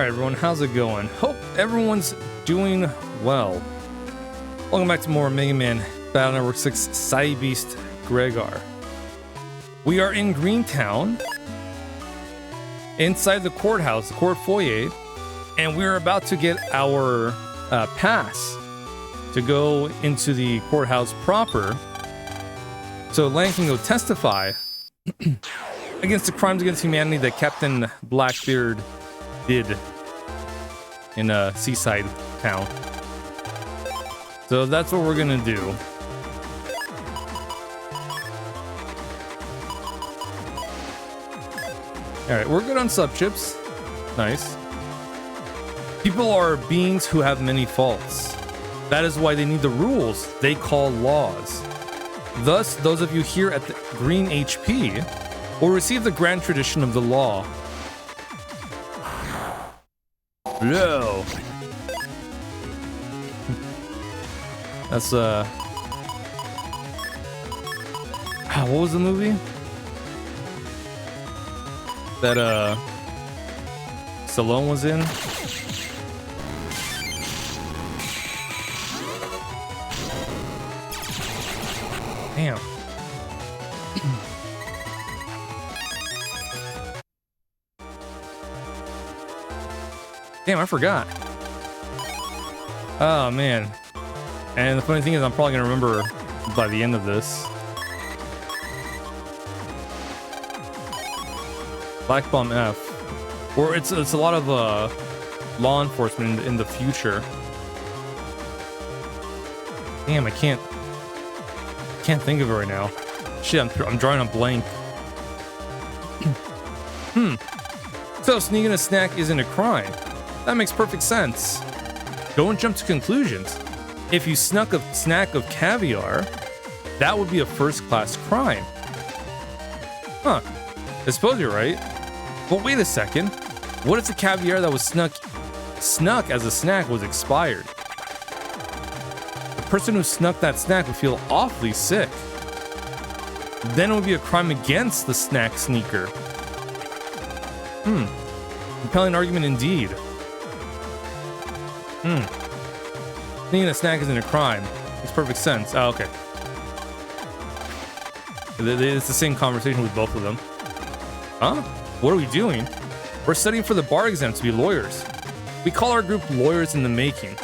Alright everyone, how's it going? Hope everyone's doing well. Welcome back to more Mega Man Battle Network 6 Cybeast Gregar. We are in GreenTown, inside the courthouse, the court foyer, and we're about to get our pass to go into the courthouse proper, so Lang can go testify against the crimes against humanity that Captain Blackbeard did in a seaside town. So that's what we're gonna do. Alright, we're good on subchips. Nice. People are beings who have many faults. That is why they need the rules they call laws. Thus, those of you here at the Green HP will receive the grand tradition of the law. No. That's what was the movie that Stallone was in? Damn. Damn, I forgot. Oh man. And the funny thing is, I'm probably gonna remember by the end of this. Black Bomb F. Or it's a lot of law enforcement in the future. Damn, I can't think of it right now. Shit, I'm drawing a blank. So sneaking a snack isn't a crime. That makes perfect sense. Don't jump to conclusions. If you snuck a snack of caviar, that would be a first-class crime. Huh. I suppose you're right. But wait a second. What if the caviar that was snuck as a snack was expired? The person who snuck that snack would feel awfully sick. Then it would be a crime against the snack sneaker. Compelling argument indeed. Sneaking a snack isn't a crime. Makes perfect sense. Oh, okay. It's the same conversation with both of them. Huh? What are we doing? We're studying for the bar exam to be lawyers. We call our group Lawyers in the Making.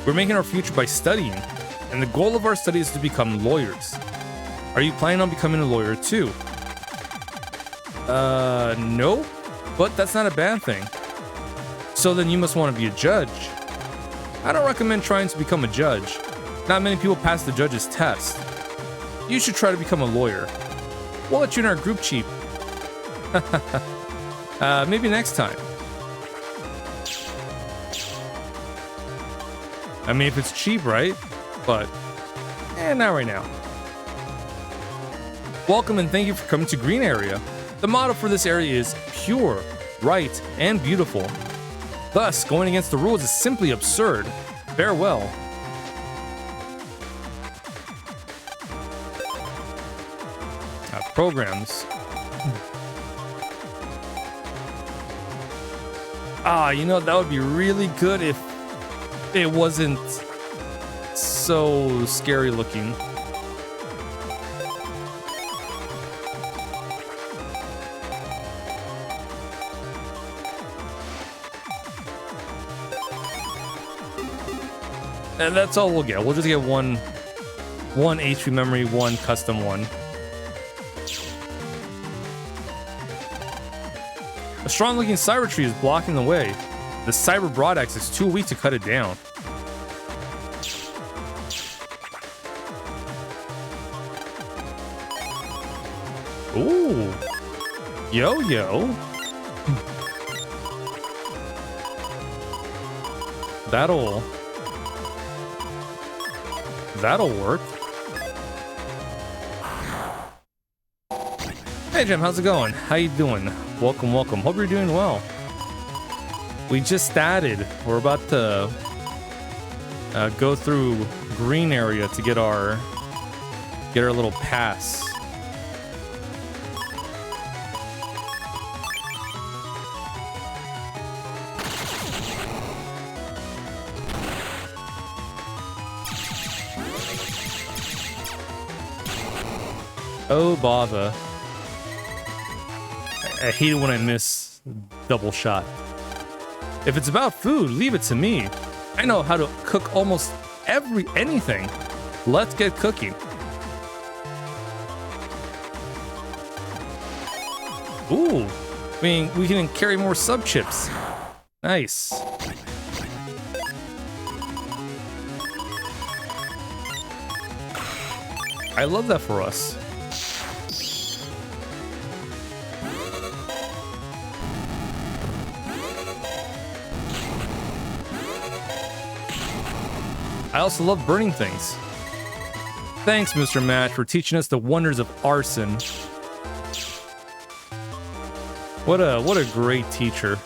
We're making our future by studying, and the goal of our study is to become lawyers. Are you planning on becoming a lawyer too? No, but that's not a bad thing. So then you must want to be a judge. I don't recommend trying to become a judge. Not many people pass the judge's test. You should try to become a lawyer. We'll let you in our group cheap. Maybe next time. I mean, if it's cheap, right? But, not right now. Welcome and thank you for coming to Green Area. The motto for this area is pure, right, and beautiful. Thus, going against the rules is simply absurd. Farewell. Programs. You know, that would be really good if it wasn't so scary looking. And that's all we'll get. We'll just get one HP memory, one custom one. A strong-looking cyber tree is blocking the way. The cyber broadaxe is too weak to cut it down. Ooh. Yo-yo. That'll work. Hey Jim, how's it going? How you doing? Welcome. Hope you're doing well. We just added. We're about to go through Green Area to get our little pass. Oh, bother. I hate it when I miss double shot. If it's about food, leave it to me. I know how to cook almost anything. Let's get cooking. Ooh, I mean, we can carry more sub chips. Nice. I love that for us. I also love burning things. Thanks, Mr. Match, for teaching us the wonders of arson. What a great teacher.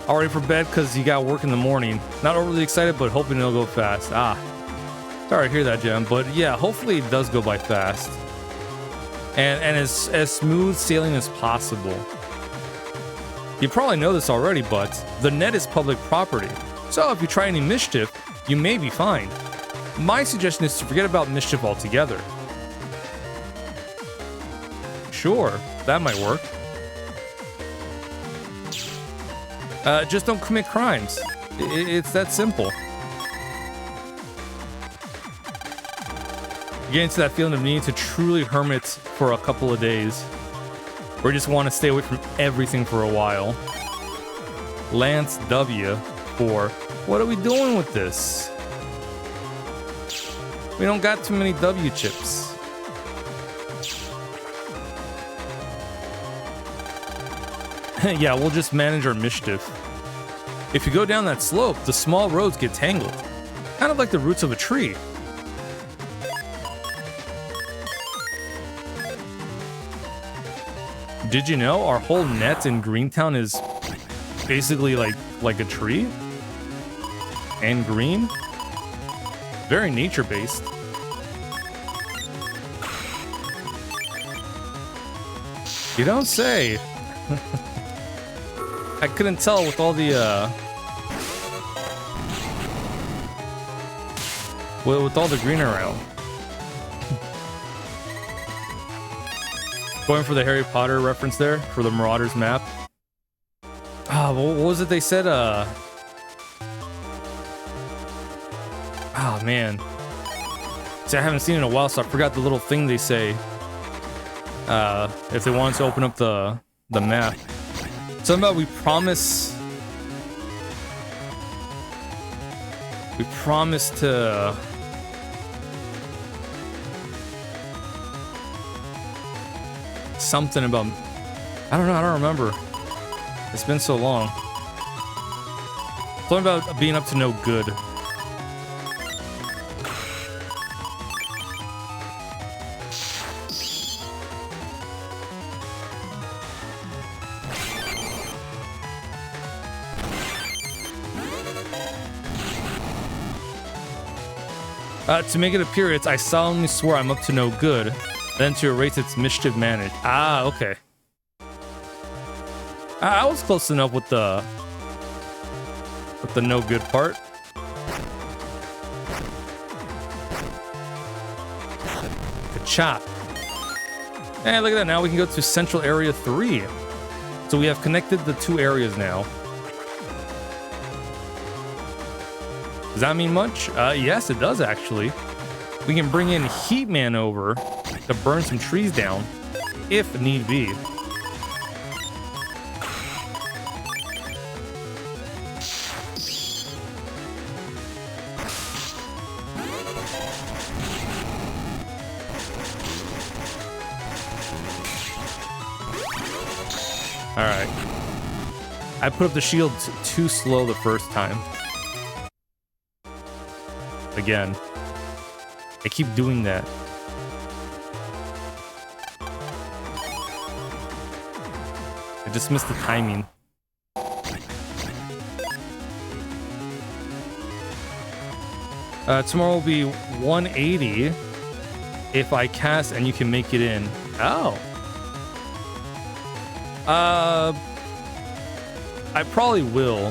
Already for bed because you got work in the morning. Not overly excited, but hoping it'll go fast. Ah, sorry to hear that, Gem. But yeah, hopefully it does go by fast. And as smooth sailing as possible. You probably know this already, but the net is public property. So if you try any mischief, you may be fined. My suggestion is to forget about mischief altogether. Sure, that might work. Just don't commit crimes. It's that simple. You get into that feeling of needing to truly hermit for a couple of days. Or just want to stay away from everything for a while. Lance W. for, what are we doing with this? We don't got too many W chips. Yeah, we'll just manage our mischief. If you go down that slope, the small roads get tangled. Kind of like the roots of a tree. Did you know our whole net in GreenTown is basically like a tree? And green? Very nature-based. You don't say. I couldn't tell with all the with all the green around. Going for the Harry Potter reference there for the Marauders map. Ah, what was it they said? Oh man. See, I haven't seen it in a while, so I forgot the little thing they say. If they wanted to open up the map. Something about we promise to something about, I don't know, I don't remember. It's been so long. Something about being up to no good. To make it appear, it's I solemnly swear I'm up to no good. Then to erase its mischief managed. Ah, okay. I was close enough with the no good part. Good chop. And look at that, now we can go to Central Area 3. So we have connected the two areas now. Does that mean much? Yes, it does actually. We can bring in Heat Man over to burn some trees down, if need be. Alright. I put up the shield too slow the first time. Again. I keep doing that. I just missed the timing. Tomorrow will be 180 if I cast and you can make it in. Oh. I probably will.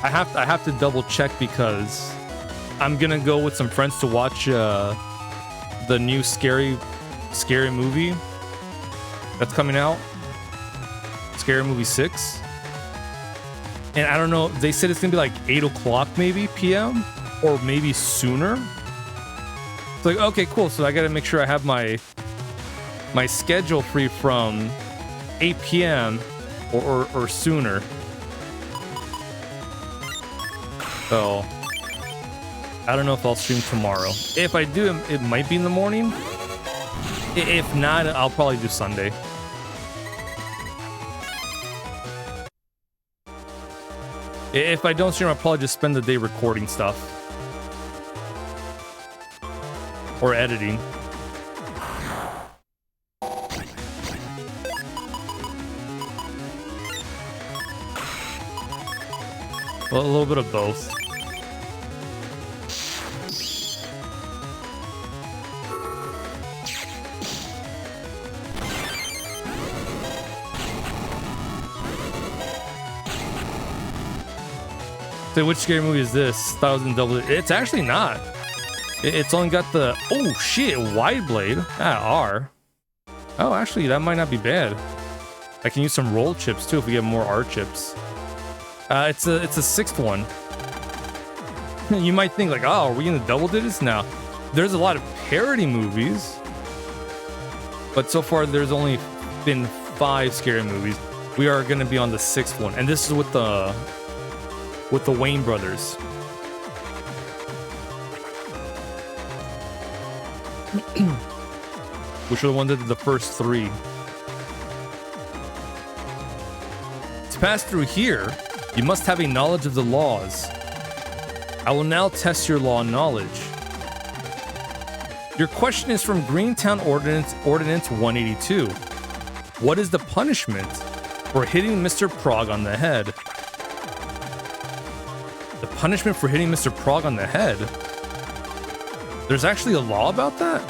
I have to double check because I'm gonna go with some friends to watch the new scary movie that's coming out. Scary Movie 6. And I don't know, they said it's gonna be like 8 o'clock maybe p.m. or maybe sooner. It's like, okay, cool. So I gotta make sure I have my schedule free from 8 p.m. or sooner. So I don't know if I'll stream tomorrow. If I do, it might be in the morning. If not, I'll probably do Sunday. If I don't stream, I'll probably just spend the day recording stuff. Or editing. Well, a little bit of both. So which scary movie is this? Thought it was in double. It's actually not. It's only got the, oh shit, wide blade. Ah, R. Oh, actually, that might not be bad. I can use some roll chips too if we get more R chips. It's a sixth one. You might think like, oh, are we in the double digits now? There's a lot of parody movies, but so far there's only been 5 scary movies. We are going to be on the 6th one, and this is with the Wayne brothers. Which are the ones that did the first 3. To pass through here, you must have a knowledge of the laws. I will now test your law knowledge. Your question is from GreenTown Ordinance 182. What is the punishment for hitting Mr. Prog on the head? The punishment for hitting Mr. Prog on the head? There's actually a law about that?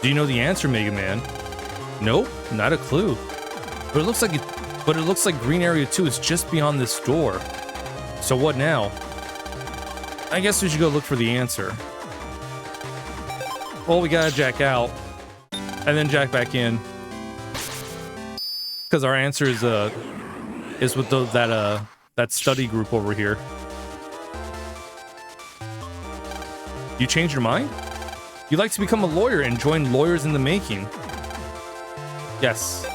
Do you know the answer, Mega Man? Nope, not a clue. But it looks like Green Area 2 is just beyond this door. So what now? I guess we should go look for the answer. Well, we gotta jack out and then jack back in, because our answer is with that study group over here. You changed your mind? You'd like to become a lawyer and join Lawyers in the Making? Yes.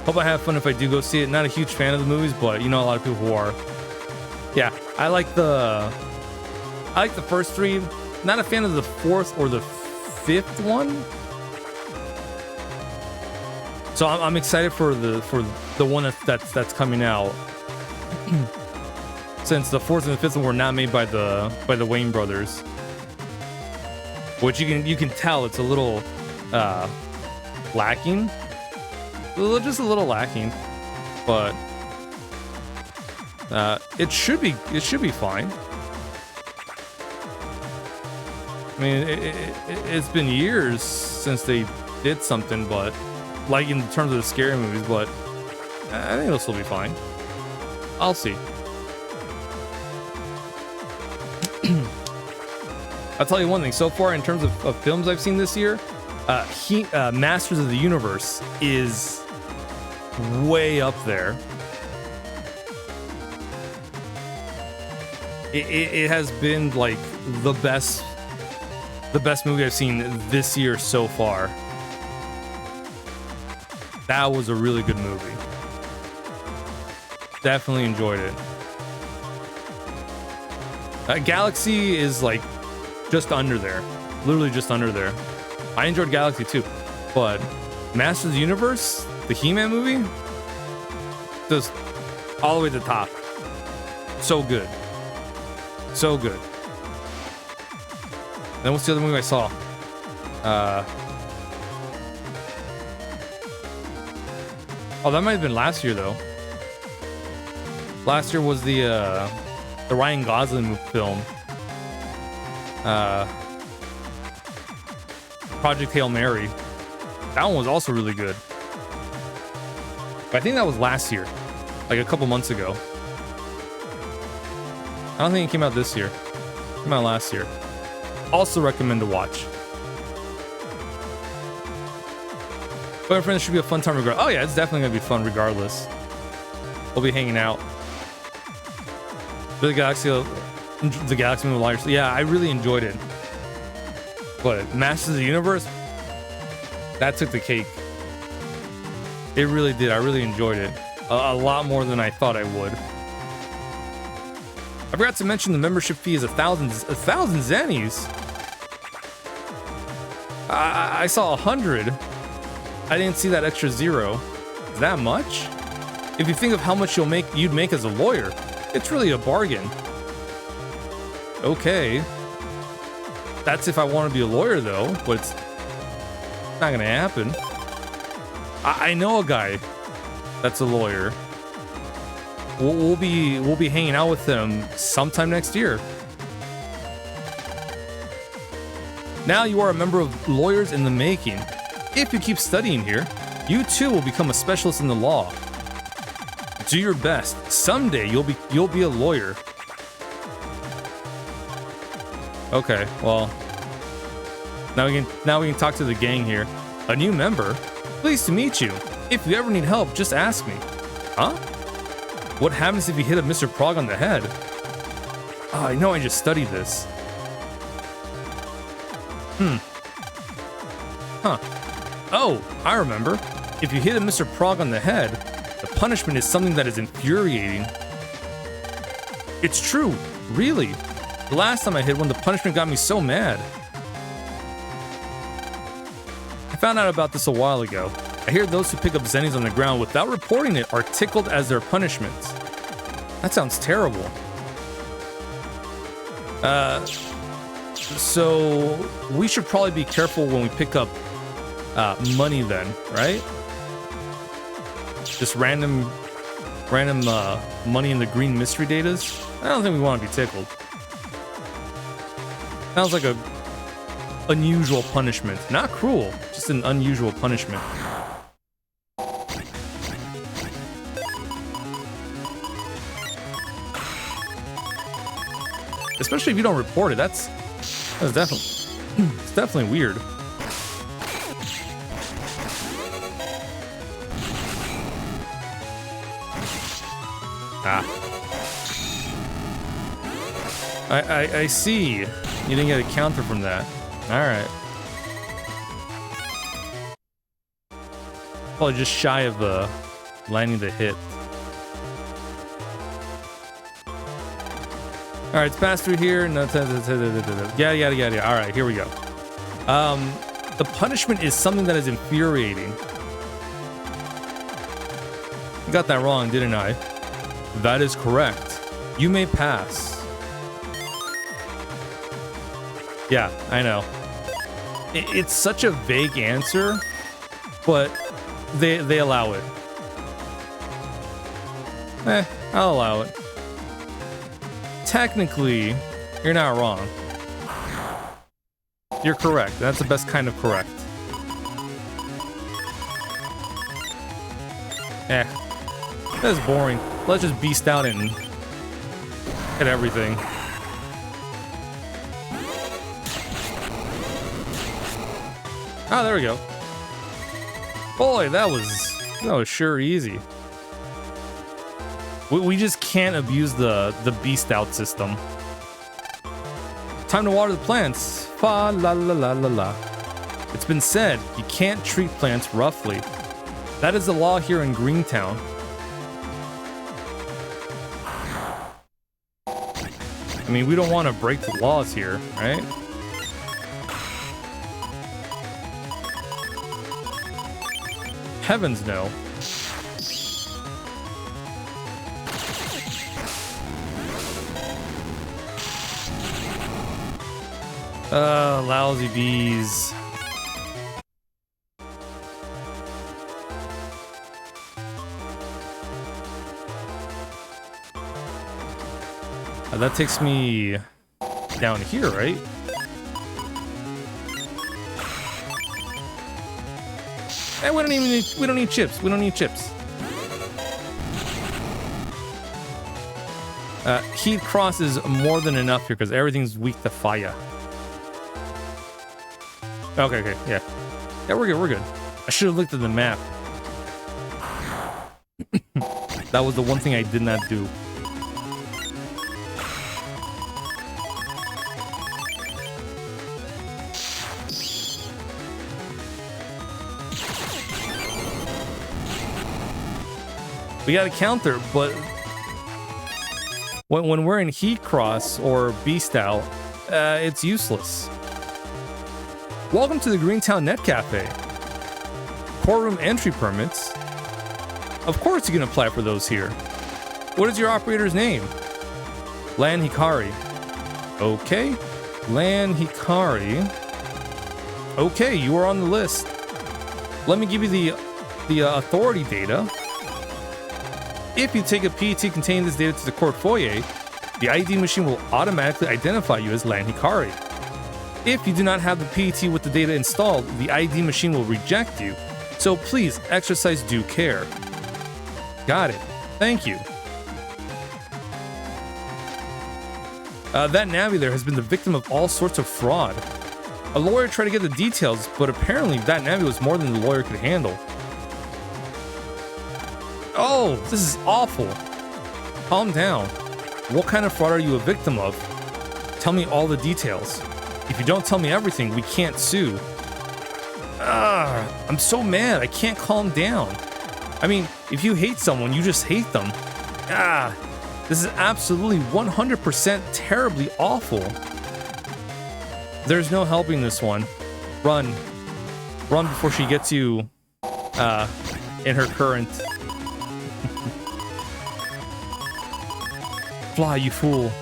Hope I have fun if I do go see it. Not a huge fan of the movies, but you know a lot of people who are. Yeah, I like the first 3. Not a fan of the 4th or the 5th one. So I'm excited for the one that's coming out. Since the 4th and the 5th one were not made by the Wayne brothers, which you can tell it's a little lacking, just a little lacking, but it should be fine. I mean, it's been years since they did something, but like in terms of the scary movies, but I think it'll still be fine. I'll see. I'll tell you one thing. So far, in terms of films I've seen this year, Masters of the Universe is way up there. It has been like the best movie I've seen this year so far. That was a really good movie. Definitely enjoyed it. Galaxy is like just under there, literally just under there. I enjoyed Galaxy too, but Masters of the Universe, the He-Man movie, just all the way to the top. So good, so good. Then what's the other movie I saw? Oh, that might have been last year though. Last year was the Ryan Gosling film. Project Hail Mary. That one was also really good. But I think that was last year. like a couple months ago. I don't think it came out this year. It came out last year. Also recommend to watch. But my friends, should be a fun time regardless. Oh yeah, it's definitely gonna be fun regardless. We'll be hanging out. The Galaxy Movie Liars. Yeah, I really enjoyed it. What, Masters of the Universe? That took the cake. It really did. I really enjoyed it. A lot more than I thought I would. I forgot to mention the membership fee is 1,000 zennies. I saw 100. I didn't see that extra 0. Is that much? If you think of how much you'd make as a lawyer, it's really a bargain. Okay. That's if I want to be a lawyer though, but it's not gonna happen. I know a guy that's a lawyer. We'll be hanging out with him sometime next year. Now you are a member of Lawyers in the Making. If you keep studying here, you too will become a specialist in the law. Do your best. Someday you'll be a lawyer. Okay, well, now we can talk to the gang here. A new member? Pleased to meet you. If you ever need help, just ask me. Huh? What happens if you hit a Mr. Prog on the head? Oh, I know I just studied this. Huh. Oh, I remember. If you hit a Mr. Prog on the head, the punishment is something that is infuriating. It's true, really. The last time I hit one, the punishment got me so mad. I found out about this a while ago. I hear those who pick up zennies on the ground without reporting it are tickled as their punishments. That sounds terrible. So we should probably be careful when we pick up money then, right? Just random money in the green mystery datas. I don't think we want to be tickled. Sounds like a unusual punishment. Not cruel, just an unusual punishment. Especially if you don't report it. That's definitely it's definitely weird. I see. You didn't get a counter from that. Alright. Probably just shy of landing the hit. Alright, it's passed through here. No, yada. Alright, here we go. The punishment is something that is infuriating. I got that wrong, didn't I? That is correct. You may pass. Yeah, I know. It's such a vague answer, but they allow it. I'll allow it. Technically, you're not wrong. You're correct. That's the best kind of correct. That's boring. Let's just beast out and hit everything. Oh, there we go. Boy, that was sure easy. We just can't abuse the beast out system. Time to water the plants. Fa la la la la la. It's been said you can't treat plants roughly. That is the law here in GreenTown. I mean, we don't want to break the laws here, right? Heavens no. Lousy bees. That takes me down here, right? Hey, we don't need chips. We don't need chips. Heat cross is more than enough here because everything's weak to fire. Okay, yeah. Yeah, we're good. I should have looked at the map. That was the one thing I did not do. We got a counter, but when we're in Heat Cross or Beast Out, it's useless. Welcome to the GreenTown Net Cafe. Courtroom entry permits. Of course you can apply for those here. What is your operator's name? Lan Hikari. Okay. Lan Hikari. Okay, you are on the list. Let me give you the authority data. If you take a PET containing this data to the court foyer, the ID machine will automatically identify you as Lan Hikari. If you do not have the PET with the data installed, the ID machine will reject you. So please exercise due care. Got it. Thank you. That Navi there has been the victim of all sorts of fraud. A lawyer tried to get the details, but apparently that Navi was more than the lawyer could handle. Oh, this is awful. Calm down. What kind of fraud are you a victim of? Tell me all the details. If you don't tell me everything, we can't sue. I'm so mad. I can't calm down. I mean, if you hate someone, you just hate them. This is absolutely 100% terribly awful. There's no helping this one. Run. Run before she gets you in her current. Fly, you fool.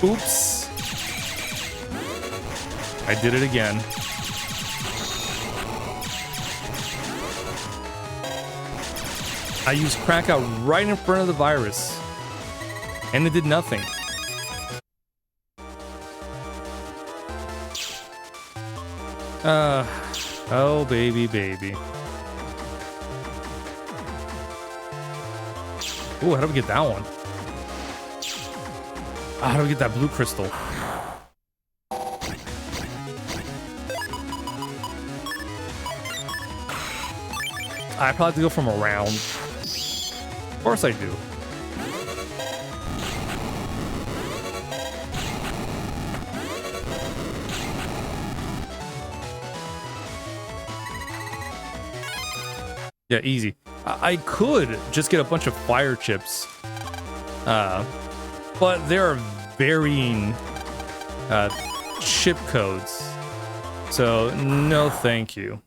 Oops. I did it again. I used crack out right in front of the virus. And it did nothing. Oh baby, baby. Ooh, how do we get that one? How do we get that blue crystal? I probably have to go from around. Of course I do. Yeah, easy. I could just get a bunch of fire chips. But there are varying chip codes. So, no thank you.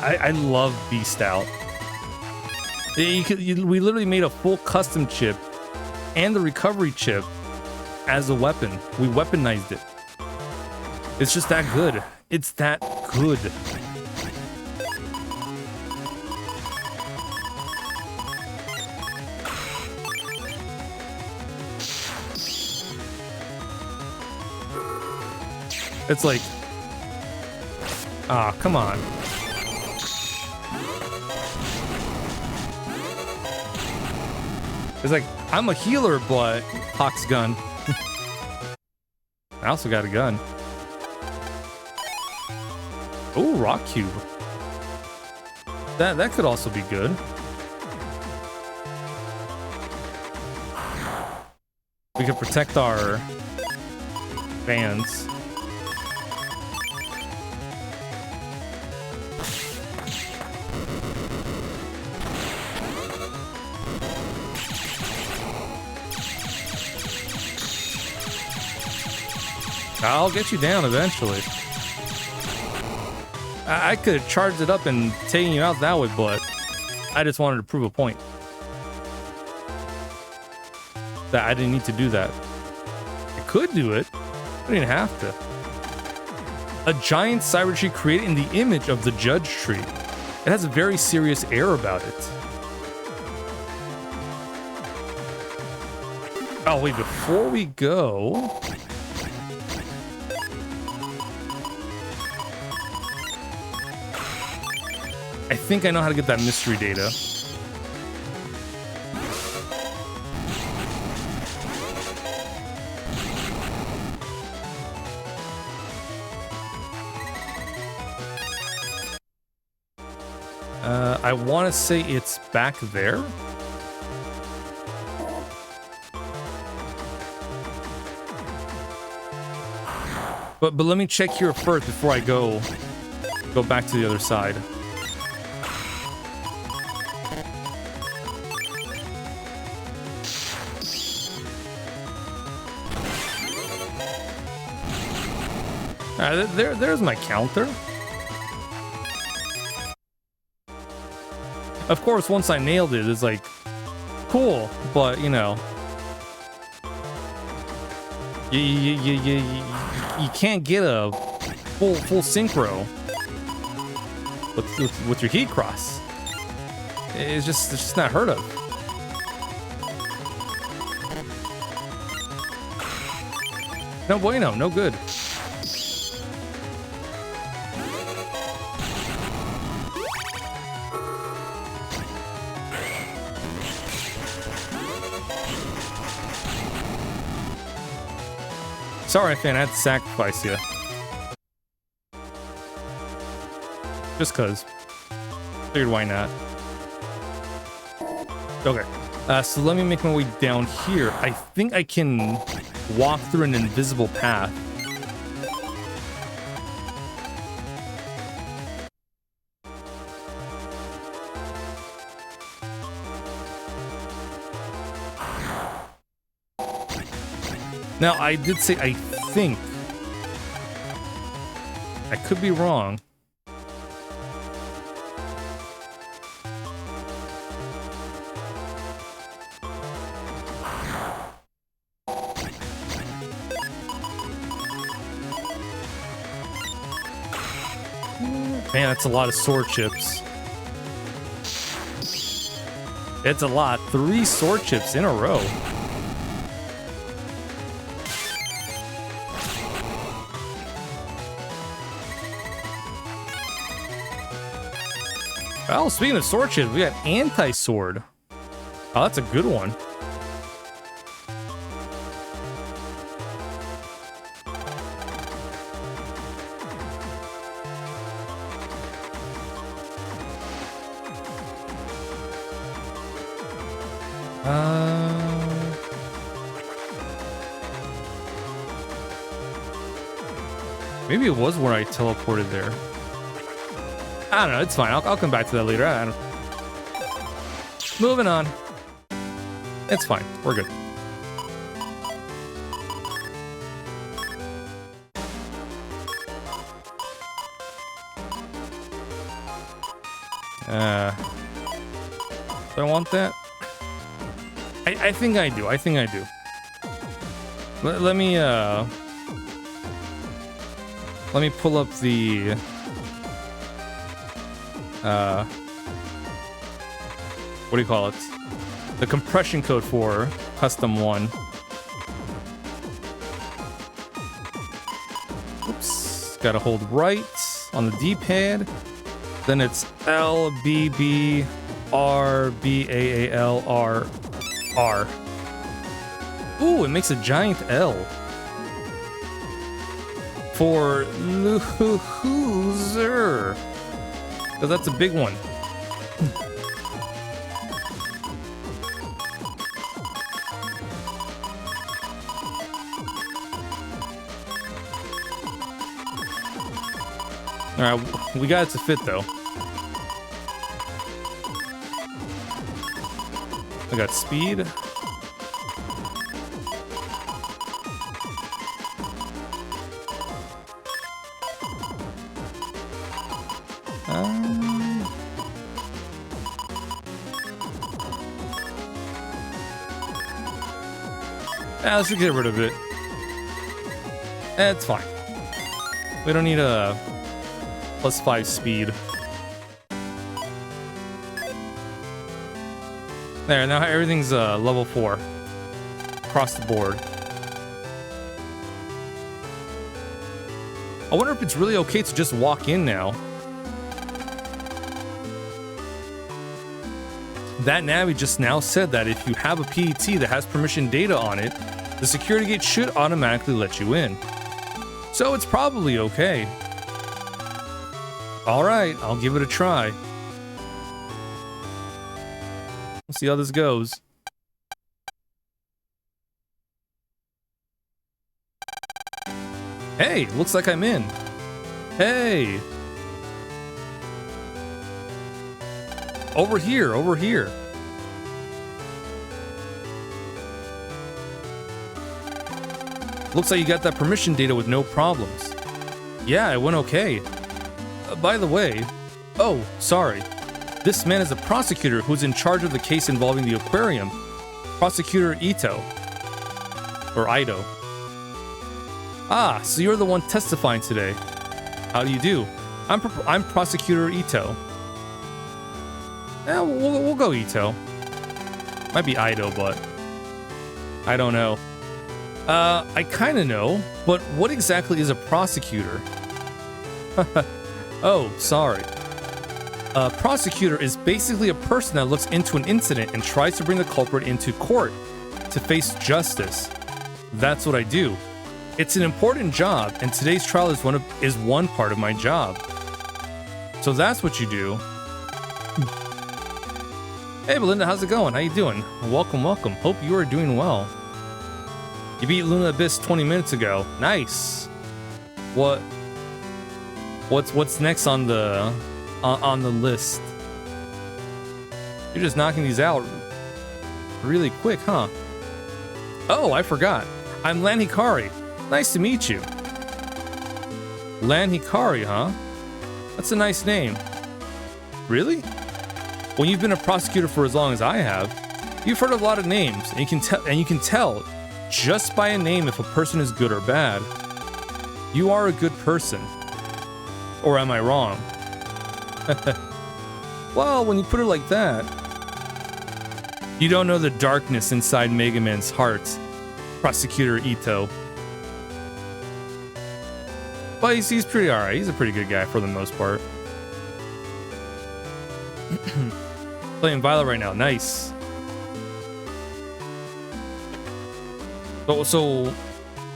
I love Beast Out. We literally made a full custom chip and the recovery chip as a weapon. We weaponized it. It's just that good. It's that good. It's like, come on. It's like, I'm a healer, but Hawk's gun. I also got a gun. Oh, rock cube. That could also be good. We could protect our fans. I'll get you down eventually. I could have charged it up and taken you out that way, but I just wanted to prove a point. That I didn't need to do that. I could do it. I didn't have to. A giant cyber tree created in the image of the judge tree. It has a very serious air about it. Oh, wait, before we go... I think I know how to get that mystery data. I want to say it's back there. But let me check here first before I go back to the other side. There's my counter. Of course, once I nailed it, it's like, cool, but, you know, you can't get a full synchro with your heat cross. It's just not heard of. No bueno, no good. Sorry, fan, I had to sacrifice you. Just cause. Figured why not. Okay. So let me make my way down here. I think I can walk through an invisible path. Now, I did say I think. I could be wrong. Man, that's a lot of sword chips. It's a lot. 3 sword chips in a row. Oh, speaking of sword chips, we got anti-sword. Oh, that's a good one. Maybe it was where I teleported there. I don't know, it's fine. I'll come back to that later. I don't... Moving on. It's fine. We're good. Do I want that? I think I do. I think I do. Let me pull up the what do you call it? The compression code for custom 1. Oops. Gotta hold right on the D-pad. Then it's L, B, B, R, B, A, A, L, R, R. Ooh, it makes a giant L. For loser. So that's a big one. All right, we got it to fit though. I got speed. Let's get rid of it. It's fine. We don't need a +5 speed. There, now everything's level 4 across the board. I wonder if it's really okay to just walk in now. That Navi just now said that if you have a PET that has permission data on it, the security gate should automatically let you in. So it's probably okay. Alright, I'll give it a try. We'll see how this goes. Hey, looks like I'm in. Hey. Over here, over here. Looks like you got that permission data with no problems. Yeah, it went okay. By the way, oh, sorry. This man is a prosecutor who's in charge of the case involving the aquarium. Prosecutor Ito. Or Ido. Ah, so you're the one testifying today. How do you do? I'm Prosecutor Ito. Yeah, we'll go Ito. Might be Ido, but I don't know. I kind of know, but what exactly is a prosecutor? Oh, sorry. A prosecutor is basically a person that looks into an incident and tries to bring the culprit into court to face justice. That's what I do. It's an important job, and today's trial is one part of my job. So that's what you do. Hey Belinda, how's it going? How you doing? Welcome, welcome. Hope you are doing well. You beat Luna Abyss 20 minutes ago. Nice. What's next on the list? You're just knocking these out really quick, huh? Oh, I forgot. I'm Lan Hikari. Nice to meet you. Lan Hikari, huh? That's a nice name. Really? When you've been a prosecutor for as long as I have, you've heard a lot of names, and you can tell just by a name if a person is good or bad. You are a good person. Or am I wrong? Well, when you put it like that, you don't know the darkness inside Mega Man's heart, Prosecutor Ito. But he's pretty alright. He's a pretty good guy for the most part. Playing Violet right now. Nice. So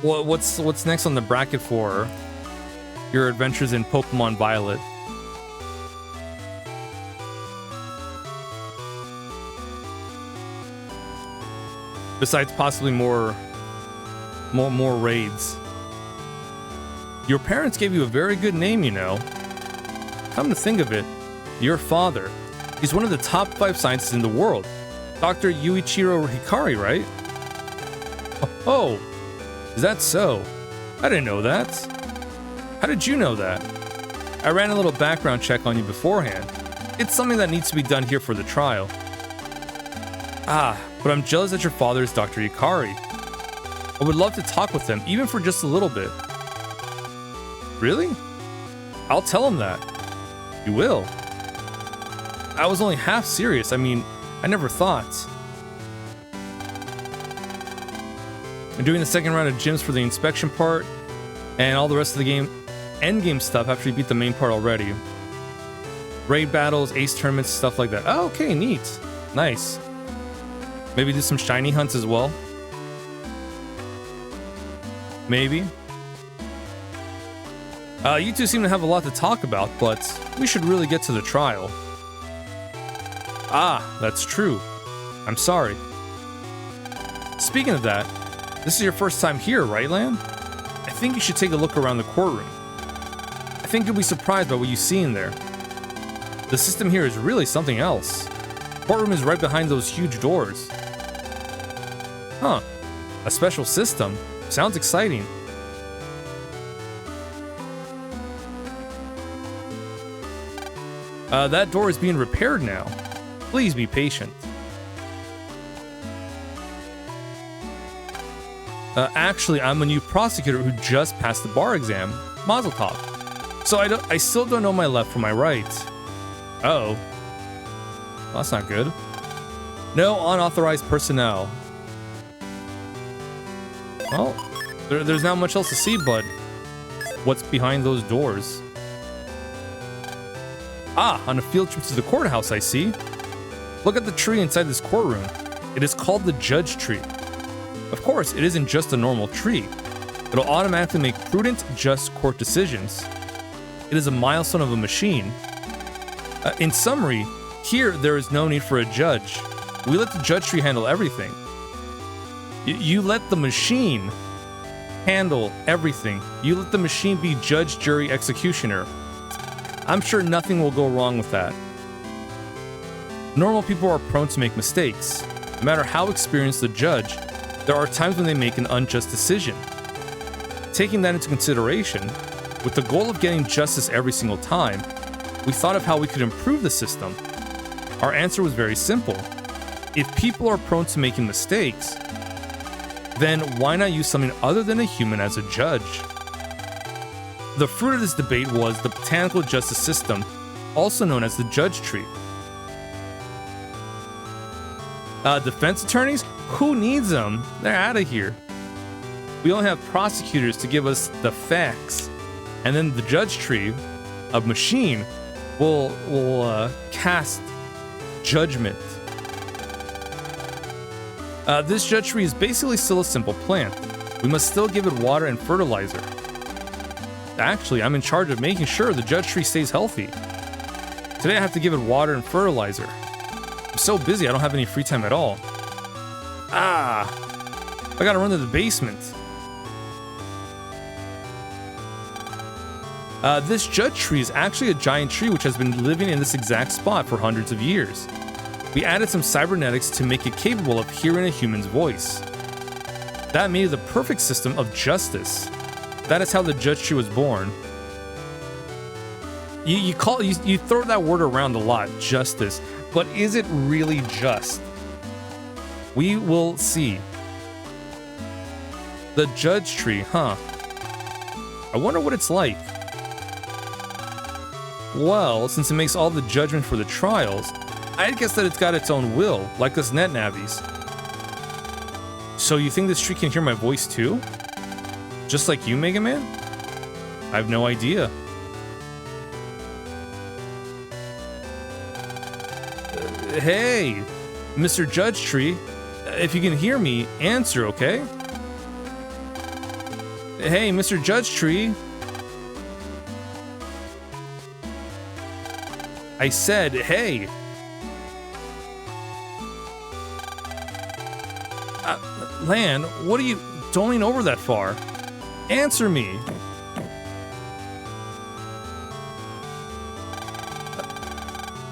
what's next on the bracket for your adventures in Pokemon Violet? Besides possibly more raids. Your parents gave you a very good name, you know. Come to think of it, your father, he's one of the top 5 scientists in the world. Dr. Yuichiro Hikari, right? Oh, is that so? I didn't know that. How did you know that? I ran a little background check on you beforehand. It's something that needs to be done here for the trial. Ah, but I'm jealous that your father is Dr. Hikari. I would love to talk with him, even for just a little bit. Really? I'll tell him that. You will? I was only half serious. I mean, I never thought. I'm doing the second round of gyms for the inspection part, and all the rest of the game, endgame stuff after you beat the main part already. Raid battles, ace tournaments, stuff like that. Oh, okay, neat. Nice. Maybe do some shiny hunts as well. Maybe. You two seem to have a lot to talk about, but we should really get to the trial. Ah, that's true. I'm sorry. Speaking of that, this is your first time here, right, Lan? I think you should take a look around the courtroom. I think you'll be surprised by what you see in there. The system here is really something else. The courtroom is right behind those huge doors. Huh. A special system. Sounds exciting. That door is being repaired now. Please be patient. Actually, I'm a new prosecutor who just passed the bar exam. Mazel tov. So I still don't know my left from my right. Uh-oh. Well, that's not good. No unauthorized personnel. Well, there's not much else to see but what's behind those doors. Ah, on a field trip to the courthouse, I see. Look at the tree inside this courtroom. It is called the judge tree. Of course, it isn't just a normal tree. It'll automatically make prudent, just court decisions. It is a milestone of a machine. In summary, here there is no need for a judge. We let the judge tree handle everything. You let the machine handle everything. You let the machine be judge, jury, executioner. I'm sure nothing will go wrong with that. Normal people are prone to make mistakes. No matter how experienced the judge, there are times when they make an unjust decision. Taking that into consideration, with the goal of getting justice every single time, we thought of how we could improve the system. Our answer was very simple. If people are prone to making mistakes, then why not use something other than a human as a judge? The fruit of this debate was the botanical justice system, also known as the judge tree. Defense attorneys? Who needs them? They're out of here. We only have prosecutors to give us the facts, and then the judge tree, a machine, will cast judgment. This judge tree is basically still a simple plant. We must still give it water and fertilizer. Actually, I'm in charge of making sure the judge tree stays healthy. Today I have to give it water and fertilizer. I'm so busy I don't have any free time at all. I gotta run to the basement. This judge tree is actually a giant tree which has been living in this exact spot for hundreds of years. We added some cybernetics to make it capable of hearing a human's voice. That made it the perfect system of justice. That is how the judge tree was born. You throw that word around a lot, justice, but is it really just? We will see. The judge tree, huh? I wonder what it's like. Well, since it makes all the judgment for the trials, I'd guess that it's got its own will, like us net navies. So you think this tree can hear my voice too? Just like you, Mega Man? I have no idea. Hey, Mr. Judge Tree, if you can hear me, answer, okay? Hey, Mr. Judge Tree. I said, hey. Lan, what are you... Don't lean over that far. Answer me.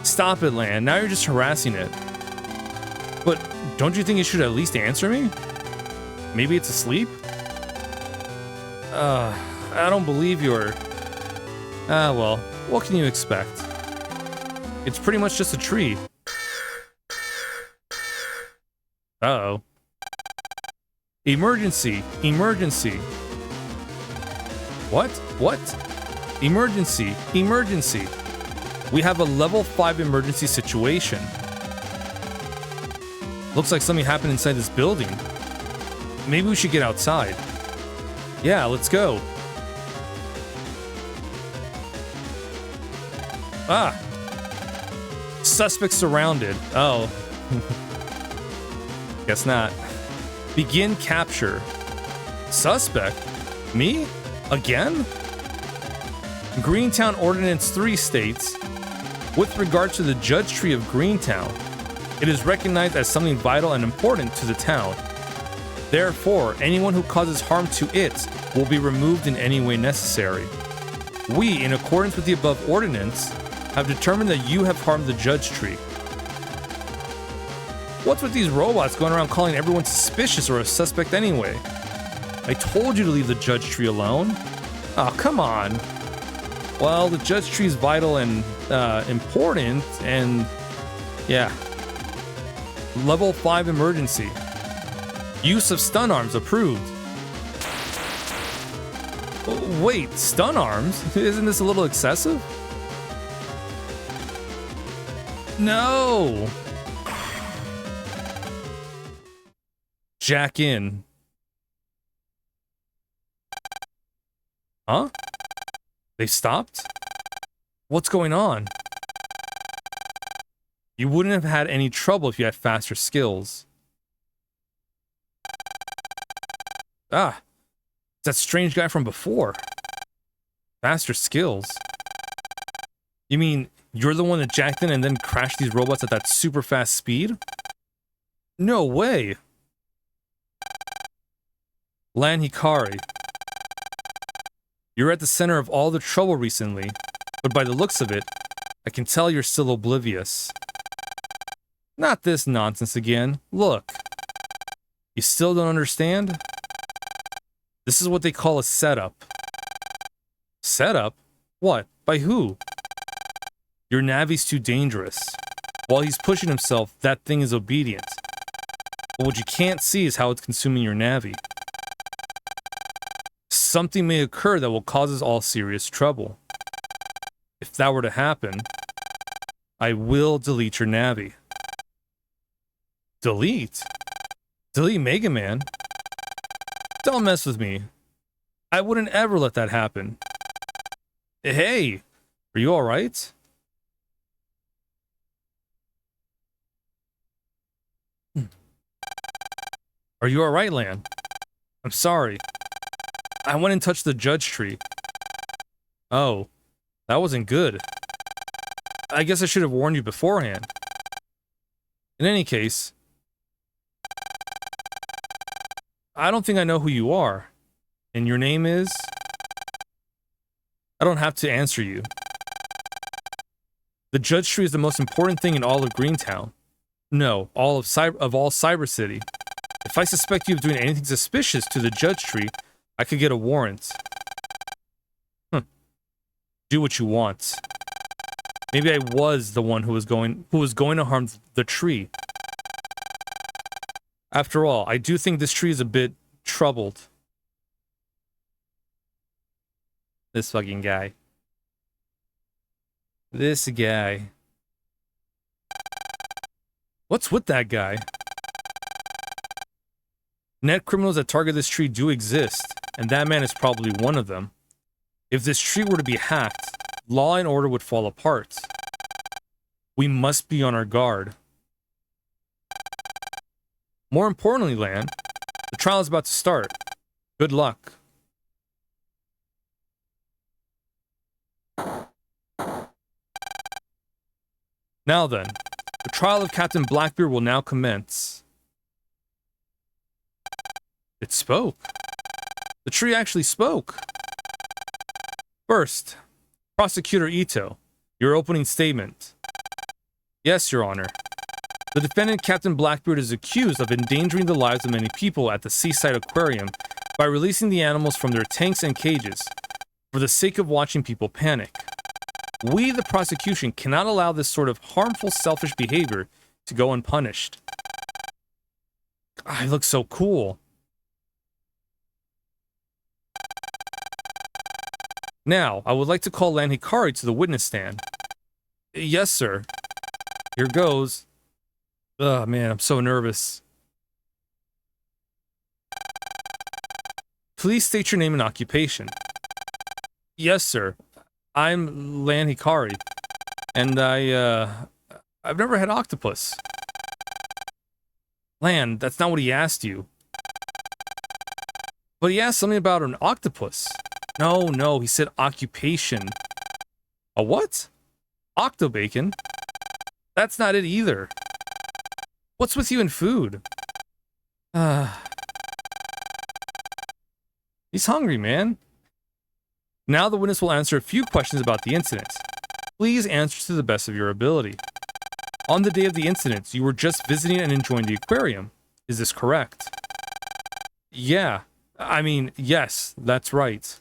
Stop it, Lan. Now you're just harassing it. But don't you think it should at least answer me? Maybe it's asleep? I don't believe you're... well, what can you expect? It's pretty much just a tree. Uh-oh. Emergency! Emergency! What? What? Emergency! Emergency! We have a level 5 emergency situation. Looks like something happened inside this building. Maybe we should get outside. Yeah, let's go. Ah! Suspect surrounded. Oh. Guess not. Begin capture. Suspect? Me? Again? GreenTown Ordinance 3 states, with regard to the judge tree of GreenTown, it is recognized as something vital and important to the town. Therefore, anyone who causes harm to it will be removed in any way necessary. We, in accordance with the above ordinance, have determined that you have harmed the judge tree. What's with these robots going around calling everyone suspicious or a suspect anyway? I told you to leave the judge tree alone. Oh, come on. Well, the judge tree is vital and important, and yeah. Level 5 emergency. Use of stun arms approved. Wait, stun arms? Isn't this a little excessive? No! Jack in. Huh? They stopped? What's going on? You wouldn't have had any trouble if you had faster skills. Ah, it's that strange guy from before. Faster skills? You mean you're the one that jacked in and then crashed these robots at that super fast speed? No way! Lan Hikari. You're at the center of all the trouble recently, but by the looks of it, I can tell you're still oblivious. Not this nonsense again. Look. You still don't understand? This is what they call a setup. Setup? What? By who? Your Navi's too dangerous. While he's pushing himself, that thing is obedient. But what you can't see is how it's consuming your Navi. Something may occur that will cause us all serious trouble. If that were to happen, I will delete your Navi. Delete? Delete Mega Man? Don't mess with me. I wouldn't ever let that happen. Hey, are you alright? Are you alright, Lan? I'm sorry. I went and touched the judge tree. Oh, that wasn't good. I guess I should have warned you beforehand. In any case, I don't think I know who you are. And your name is? I don't have to answer you. The judge tree is the most important thing in all of GreenTown. No, all of Cyber City. If I suspect you of doing anything suspicious to the judge tree, I could get a warrant. Do what you want. Maybe I was the one who was going to harm the tree. After all, I do think this tree is a bit troubled. This fucking guy. This guy. What's with that guy? Net criminals that target this tree do exist, and that man is probably one of them. If this tree were to be hacked, law and order would fall apart. We must be on our guard. More importantly, Lan, the trial is about to start. Good luck. Now then, the trial of Captain Blackbeard will now commence. It spoke. The tree actually spoke. First, Prosecutor Ito, your opening statement. Yes, Your Honor. The defendant, Captain Blackbeard, is accused of endangering the lives of many people at the Seaside Aquarium by releasing the animals from their tanks and cages for the sake of watching people panic. We, the prosecution, cannot allow this sort of harmful, selfish behavior to go unpunished. I look so cool. Now, I would like to call Lan Hikari to the witness stand. Yes, sir. Here goes. Oh, man, I'm so nervous. Please state your name and occupation. Yes, sir. I'm Lan Hikari. And I've never had octopus. Lan, that's not what he asked you. But he asked something about an octopus. No, he said occupation. A what? Octobacon? That's not it either. What's with you and food? He's hungry, man. Now the witness will answer a few questions about the incident. Please answer to the best of your ability. On the day of the incident, you were just visiting and enjoying the aquarium. Is this correct? Yeah. Yes, that's right.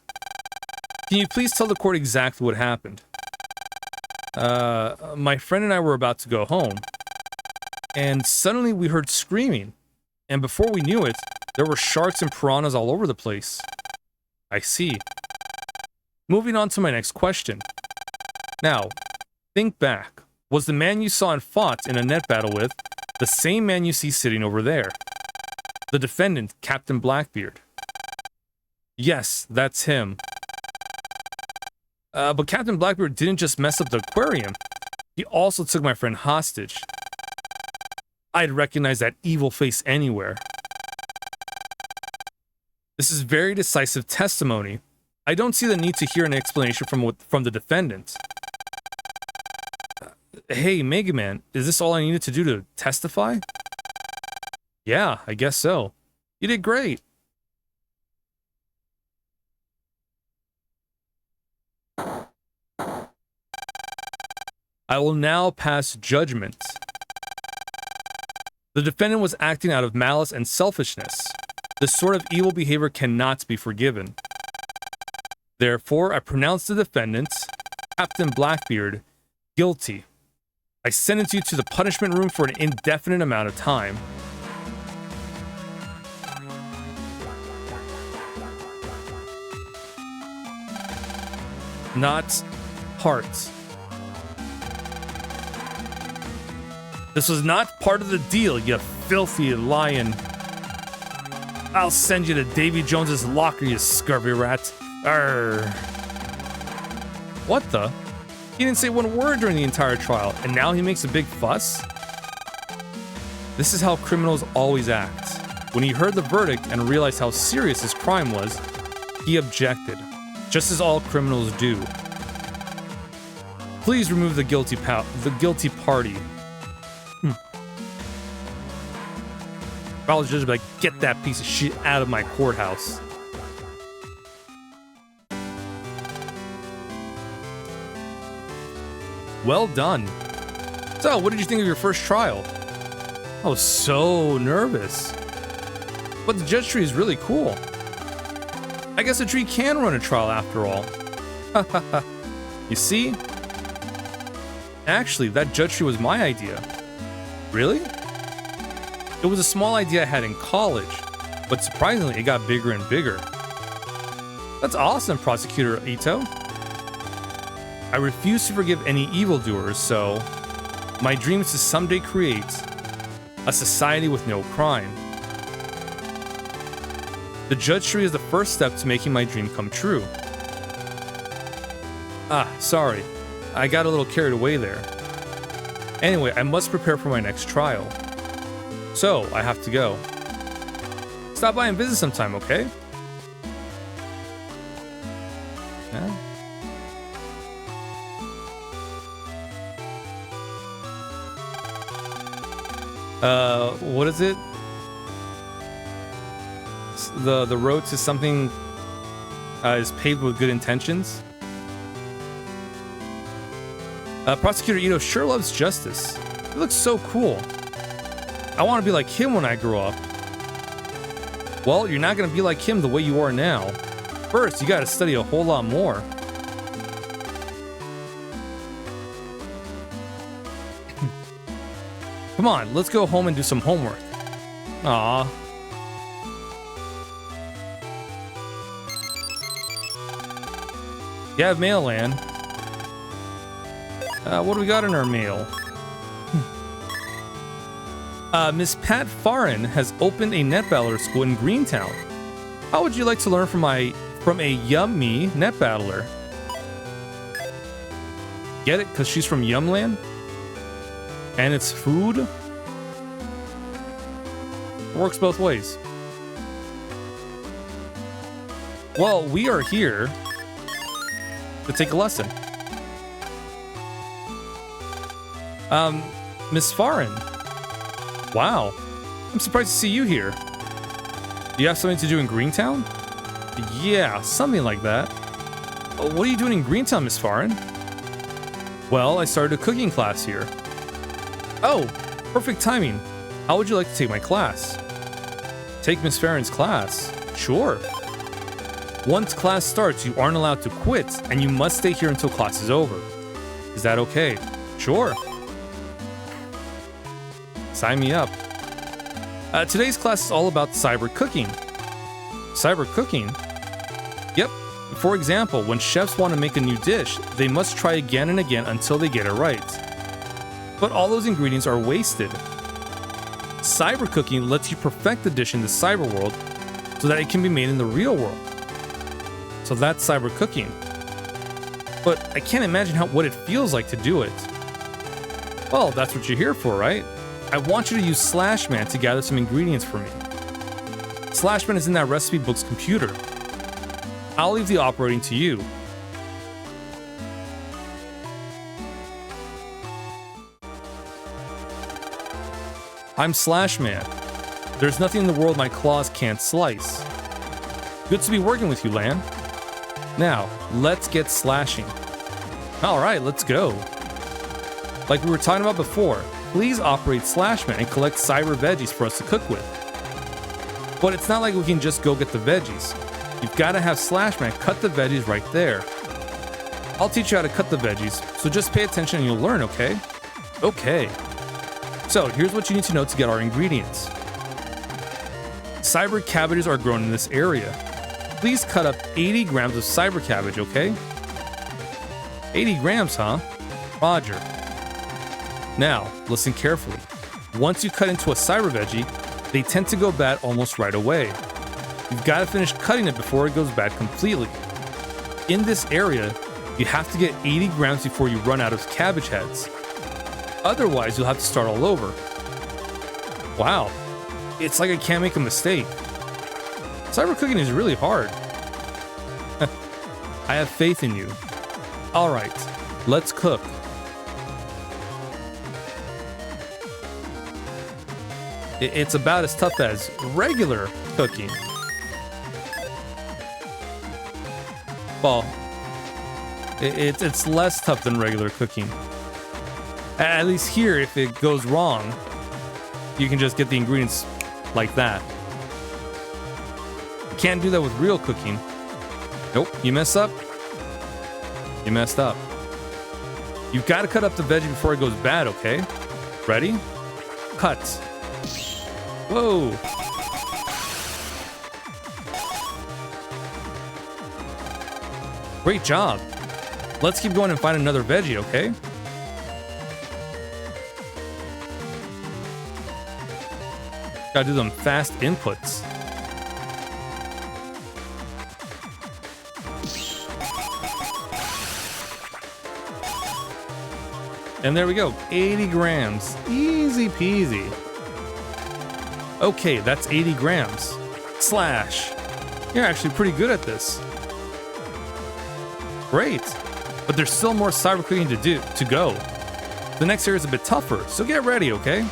Can you please tell the court exactly what happened? My friend and I were about to go home, and suddenly we heard screaming, and before we knew it, there were sharks and piranhas all over the place. I see. Moving on to my next question. Now, think back. Was the man you saw and fought in a net battle with the same man you see sitting over there? The defendant, Captain Blackbeard. Yes, that's him. But Captain Blackbeard didn't just mess up the aquarium. He also took my friend hostage. I'd recognize that evil face anywhere. This is very decisive testimony. I don't see the need to hear an explanation from the defendant. Hey, Mega Man, is this all I needed to do to testify? Yeah, I guess so. You did great. I will now pass judgment. The defendant was acting out of malice and selfishness. This sort of evil behavior cannot be forgiven. Therefore, I pronounce the defendant, Captain Blackbeard, guilty. I sentence you to the punishment room for an indefinite amount of time. Not part. This was not part of the deal, you filthy lion. I'll send you to Davy Jones's locker, you scurvy rat. Arr. What the? He didn't say one word during the entire trial, and now he makes a big fuss? This is how criminals always act. When he heard the verdict and realized how serious his crime was, he objected, just as all criminals do. Please remove the guilty party. If I was just like, get that piece of shit out of my courthouse. Well done. So, what did you think of your first trial? I was so nervous. But the judge tree is really cool. I guess a tree can run a trial after all. You see? Actually, that judge tree was my idea. Really? It was a small idea I had in college, but surprisingly, it got bigger and bigger. That's awesome, Prosecutor Ito. I refuse to forgive any evildoers, so my dream is to someday create a society with no crime. The judge tree is the first step to making my dream come true. Sorry. I got a little carried away there. Anyway, I must prepare for my next trial. So, I have to go. Stop by and visit sometime, okay? Yeah. What is it? The road to something is paved with good intentions. Prosecutor Ito sure loves justice. He looks so cool. I want to be like him when I grow up. Well, you're not going to be like him the way you are now. First, you got to study a whole lot more. Come on, let's go home and do some homework. Aww. You have mail, Ann. What do we got in our mail? Miss Pat Farin has opened a net battler school in GreenTown. How would you like to learn from a yummy net battler? Get it? Because she's from Yumland? And it's food? It works both ways. Well, we are here to take a lesson. Miss Farin. Wow. I'm surprised to see you here. Do you have something to do in GreenTown? Yeah, something like that. What are you doing in GreenTown, Miss Farin? Well, I started a cooking class here. Oh, perfect timing. How would you like to take my class? Take Miss Farin's class? Sure. Once class starts, you aren't allowed to quit, and you must stay here until class is over. Is that okay? Sure. Sign me up. Today's class is all about cyber cooking. Cyber cooking? Yep, For example, when chefs want to make a new dish, they must try again and again until they get it right. But all those ingredients are wasted. Cyber cooking lets you perfect the dish in the cyber world so that it can be made in the real world. So that's cyber cooking. But I can't imagine what it feels like to do it. Well, that's what you're here for, right? I want you to use Slashman to gather some ingredients for me. Slashman is in that recipe book's computer. I'll leave the operating to you. I'm Slashman. There's nothing in the world my claws can't slice. Good to be working with you, Lan. Now, let's get slashing. Alright, let's go. Like we were talking about before, please operate Slashman and collect cyber veggies for us to cook with. But it's not like we can just go get the veggies. You've got to have Slashman cut the veggies right there. I'll teach you how to cut the veggies, so just pay attention and you'll learn, okay? Okay. So here's what you need to know to get our ingredients. Cyber cabbages are grown in this area. Please cut up 80 grams of cyber cabbage, okay? 80 grams, huh? Roger. Now, listen carefully. Once you cut into a cyber veggie, they tend to go bad almost right away. You've got to finish cutting it before it goes bad completely. In this area, you have to get 80 grams before you run out of cabbage heads. Otherwise, you'll have to start all over. Wow, it's like I can't make a mistake. Cyber cooking is really hard. I have faith in you. Alright, let's cook. It's about as tough as regular cooking. Well, it's less tough than regular cooking. At least here, if it goes wrong, you can just get the ingredients like that. You can't do that with real cooking. Nope, you mess up, you messed up. You've got to cut up the veggie before it goes bad, okay? Ready? Cut. Whoa. Great job. Let's keep going and find another veggie, okay? Gotta do them fast inputs. And there we go, 80 grams. Easy peasy. Okay, that's 80 grams. Slash. You're actually pretty good at this. Great. But there's still more cyber cooking to go. The next area is a bit tougher, so get ready, okay?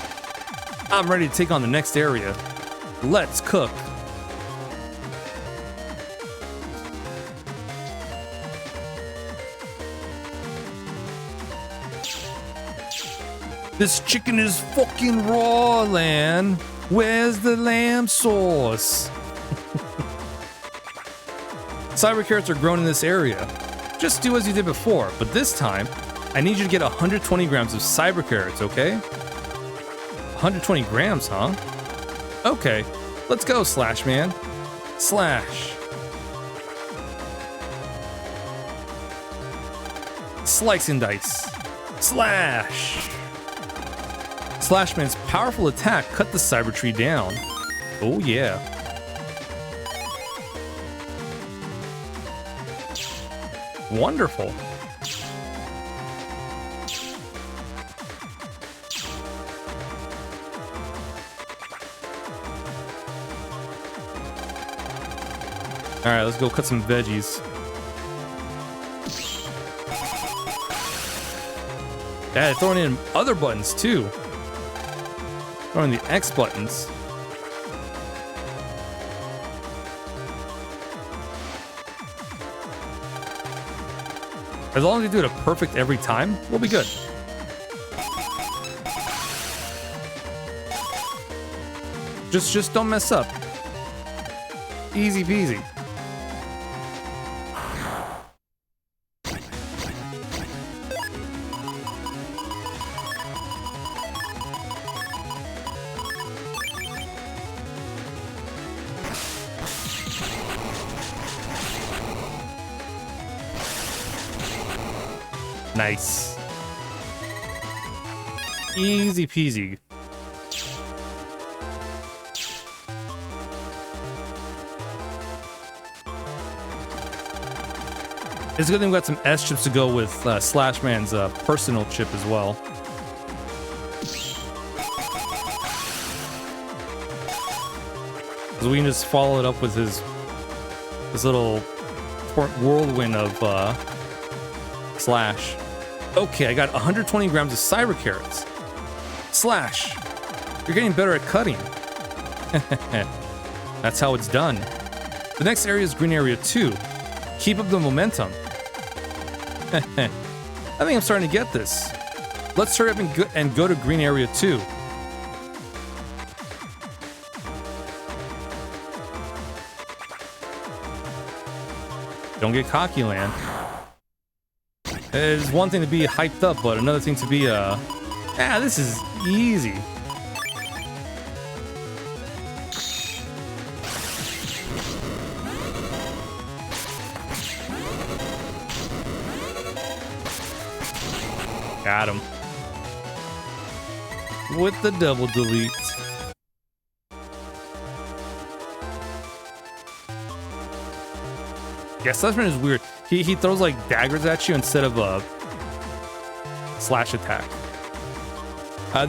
I'm ready to take on the next area. Let's cook. This chicken is fucking raw, Lan. Where's the lamb sauce? Cyber carrots are grown in this area. Just do as you did before, but this time, I need you to get 120 grams of cyber carrots, okay? 120 grams, huh? Okay, let's go, Slashman. Slash. Slice and dice. Slash. Slashman's powerful attack cut the cyber tree down. Oh yeah. Wonderful. Alright, let's go cut some veggies. Yeah, throwing in other buttons too. Throwing the X buttons. As long as you do it perfect every time, we'll be good. Just don't mess up. Easy peasy. Nice. Easy peasy. It's a good thing we got some S chips to go with Slash Man's personal chip as well. Because we can just follow it up with his little whirlwind of Slash. Okay, I got 120 grams of cyber carrots. Slash, you're getting better at cutting. That's how it's done. The next area is Green Area 2. Keep up the momentum. I think I'm starting to get this. Let's hurry up and go to Green Area 2. Don't get cocky, Land. It's one thing to be hyped up, but another thing to be, this is easy. Got him. With the double delete. Yeah, Slashman is weird. He throws like daggers at you instead of a slash attack.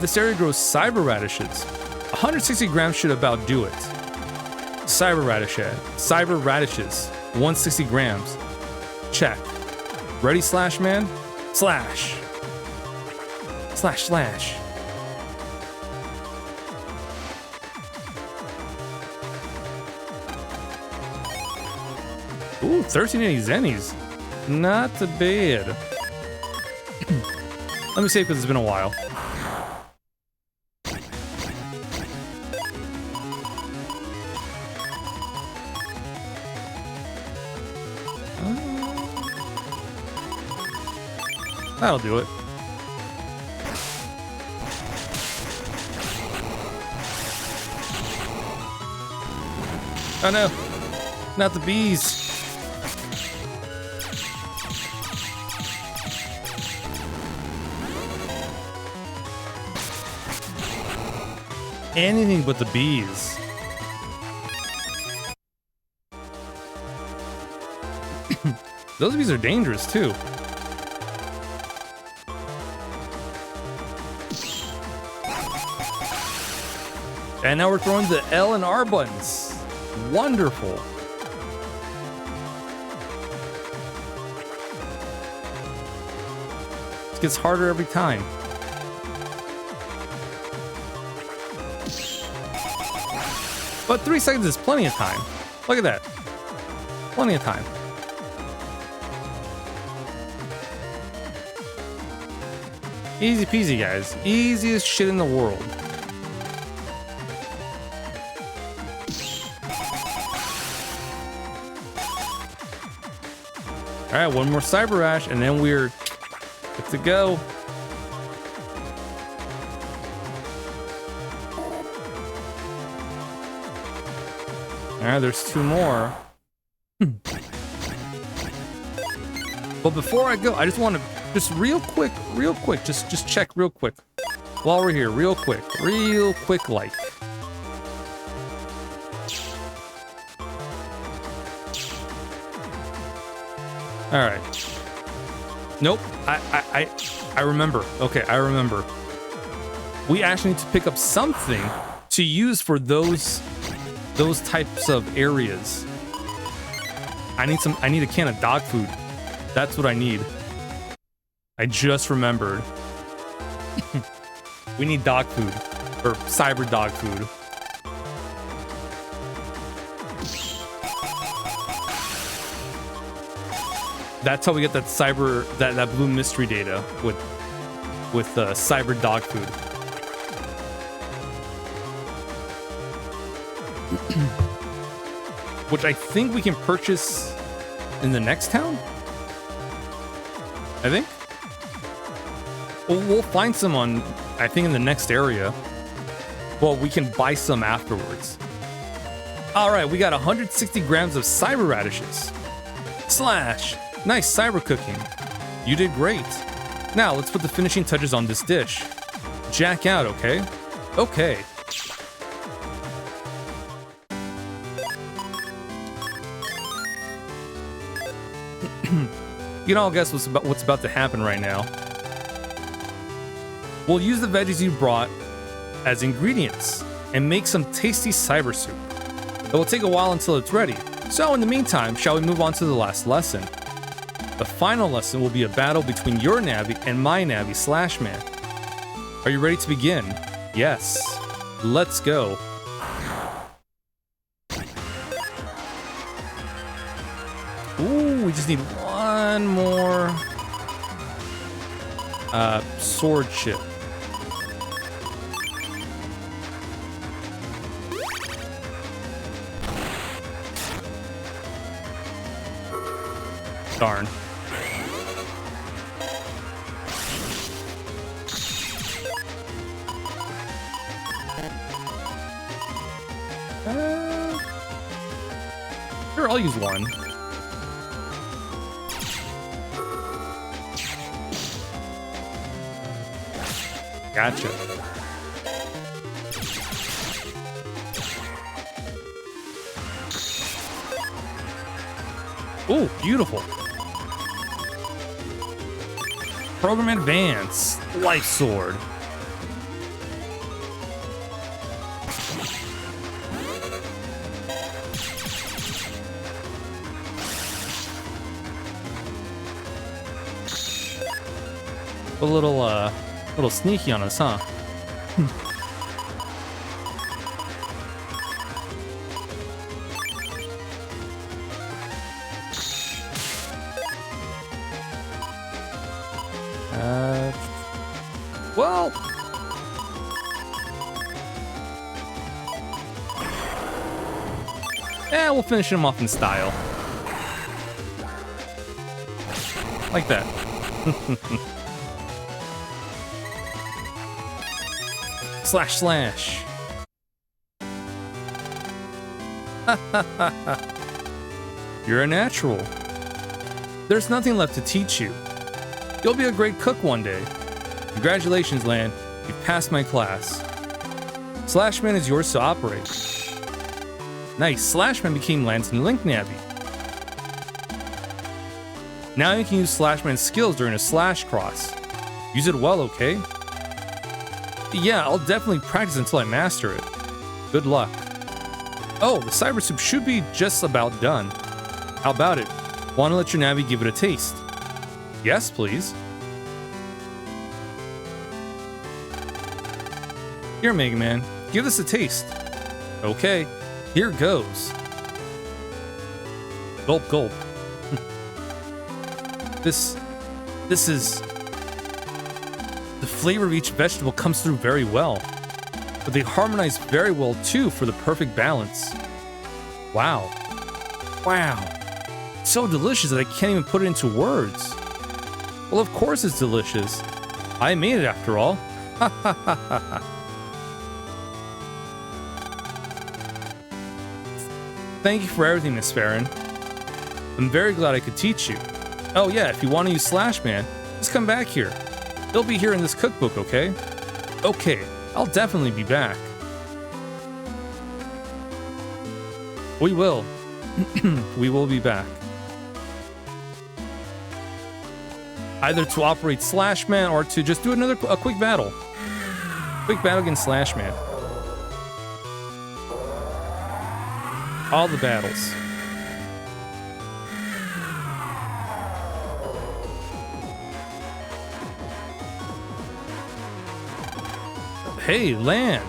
This area grows cyber radishes. 160 grams should about do it. Cyber radishes. 160 grams. Check. Ready, Slash Man? Slash. Slash, slash. Ooh, 1380 zennies. Not too bad. Let me save because it's been a while. That'll do it. Oh no, not the bees. Anything but the bees. Those bees are dangerous too. And now we're throwing the L and R buttons. Wonderful. It gets harder every time. But 3 seconds is plenty of time. Look at that. Plenty of time. Easy peasy, guys. Easiest shit in the world. All right, one more Cyber Rash, and then we're good to go. All right, there's 2 more. But before I go, I just want to real quick, just check real quick. While we're here, real quick like. All right. Nope. I remember. Okay, I remember. We actually need to pick up something to use for those types of areas. I need a can of dog food. That's what I need. I just remembered. We need dog food, or cyber dog food. That's how we get that cyber, that blue mystery data with cyber dog food. Which I think we can purchase in the next town. I think. We'll find some on, I think, in the next area. Well, we can buy some afterwards. All right, we got 160 grams of cyber radishes. Slash. Nice cyber cooking. You did great. Now, let's put the finishing touches on this dish. Jack out, okay? Okay. You can all guess what's about to happen right now. We'll use the veggies you brought as ingredients and make some tasty cyber soup. It will take a while until it's ready. So in the meantime, shall we move on to the last lesson? The final lesson will be a battle between your Navi and my Navi Slashman. Are you ready to begin? Yes. Let's go. Ooh, we just need one more sword chip. Darn. Sure, I'll use one. Gotcha. Oh, beautiful. Program Advance. Life Sword. A little sneaky on us, huh? Well, yeah, we'll finish him off in style. Like that. Slash slash. You're a natural. There's nothing left to teach you. You'll be a great cook one day. Congratulations, Lan. You've passed my class. Slashman is yours to operate. Nice. Slashman became Lan's new Link Navi. Now you can use Slashman's skills during a slash cross. Use it well, okay? Yeah, I'll definitely practice until I master it. Good luck. Oh, the cyber soup should be just about done. How about it? Want to let your Navi give it a taste? Yes, please. Here, Mega Man, give this a taste. Okay, here goes. Gulp, gulp. This is... The flavor of each vegetable comes through very well, but they harmonize very well too for the perfect balance. Wow. Wow. It's so delicious that I can't even put it into words. Well, of course it's delicious. I made it after all. Ha ha ha ha ha. Thank you for everything, Miss Farron. I'm very glad I could teach you. Oh yeah, if you want to use Slashman, just come back here. He'll be here in this cookbook, okay? Okay, I'll definitely be back. We will. We will be back. Either to operate Slashman or to just do a quick battle. Quick battle against Slashman. All the battles. Hey, Lan.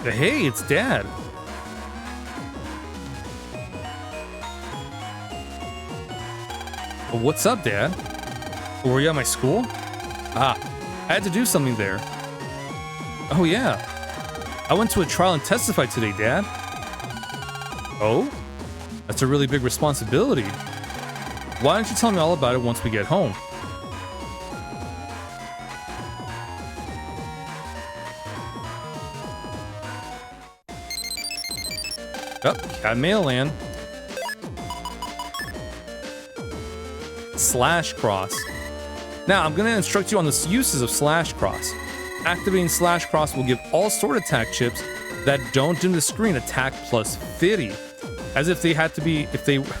Hey, it's Dad. Well, what's up, Dad? Were you at my school? Ah, I had to do something there. Oh, yeah. I went to a trial and testified today, Dad. Oh? That's a really big responsibility. Why don't you tell me all about it once we get home? Oh, got mail, Lan. Slash cross. Now, I'm going to instruct you on the uses of slash cross. Activating slash cross will give all sword attack chips that don't dim the screen attack plus 50. As if they had to be,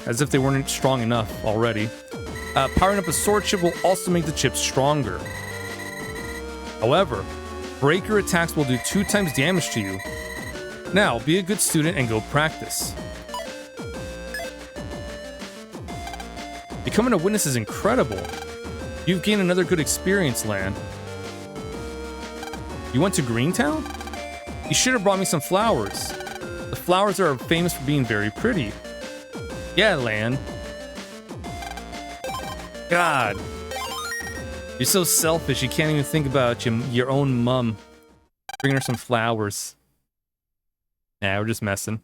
as if they weren't strong enough already. Powering up a sword chip will also make the chip stronger. However, breaker attacks will do 2 times damage to you. Now, be a good student and go practice. Becoming a witness is incredible. You've gained another good experience, Lan. You went to GreenTown? You should have brought me some flowers. The flowers are famous for being very pretty. Yeah, Lan. God. You're so selfish, you can't even think about your own mum. Bring her some flowers. Nah, we're just messing.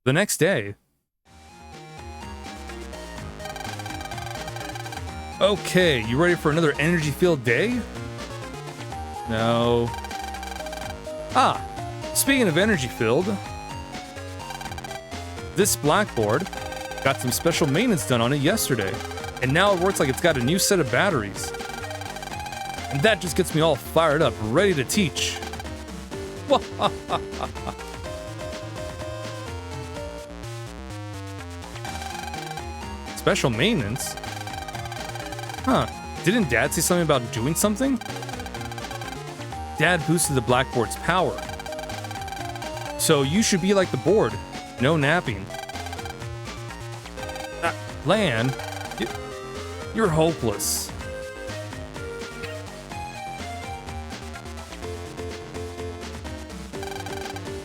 The next day. Okay, you ready for another energy-filled day? No. Ah, speaking of energy-filled, this blackboard got some special maintenance done on it yesterday, and now it works like it's got a new set of batteries. And that just gets me all fired up, ready to teach. Special maintenance? Huh, didn't Dad say something about doing something? Dad boosted the blackboard's power. So you should be like the board, no napping. Lan, you're hopeless.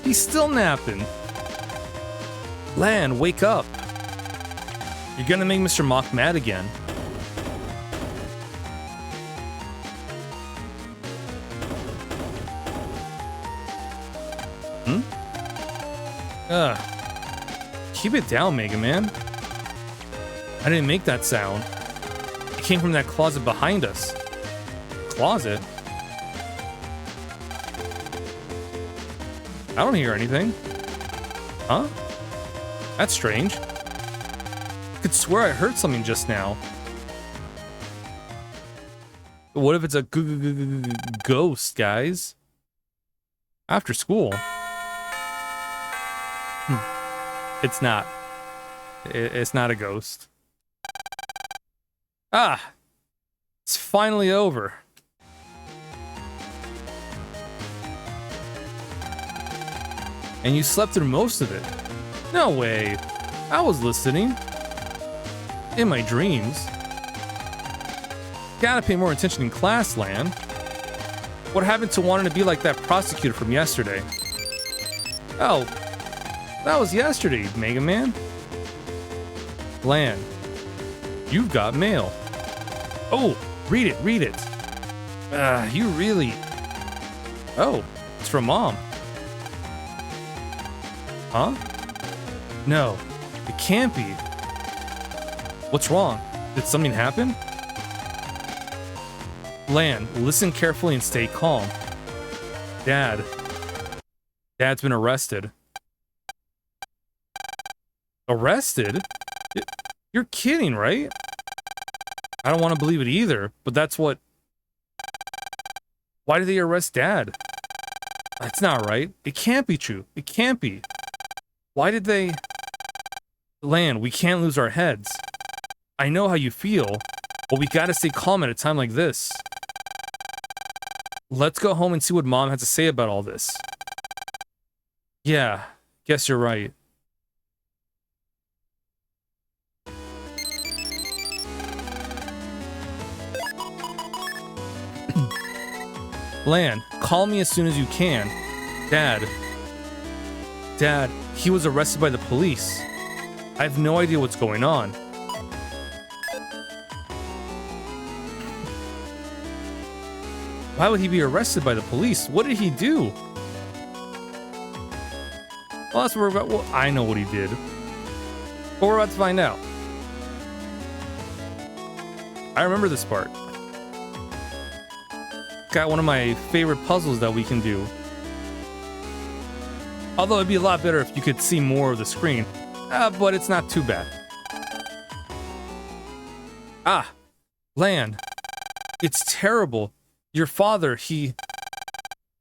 He's still napping. Lan, wake up. You're gonna make Mr. Mock mad again. Keep it down, Mega Man. I didn't make that sound. It came from that closet behind us. Closet? I don't hear anything. Huh? That's strange. I could swear I heard something just now. What if it's a ghost, guys? After school? It's not. It's not a ghost. Ah! It's finally over. And you slept through most of it. No way. I was listening. In my dreams. Gotta pay more attention in class, Lan. What happened to wanting to be like that prosecutor from yesterday? Oh, that was yesterday, Mega Man. Lan, you've got mail. Oh, read it, read it. You really... Oh, it's from Mom. Huh? No, it can't be. What's wrong? Did something happen? Lan, listen carefully and stay calm. Dad's been arrested. Arrested? You're kidding, right? I don't want to believe it either, but that's what... Why did they arrest Dad? That's not right. It can't be true. It can't be. Why did they... Lan, we can't lose our heads. I know how you feel, but we gotta stay calm at a time like this. Let's go home and see what Mom had to say about all this. Yeah, guess you're right. Lan, call me as soon as you can. Dad, he was arrested by the police. I have no idea what's going on. Why would he be arrested by the police? What did he do? Well, that's what we're about. Well, I know what he did. But we're about to find out. I remember this part. Got one of my favorite puzzles that we can do. Although it'd be a lot better if you could see more of the screen. But it's not too bad. Ah, Lan. It's terrible. Your father, he...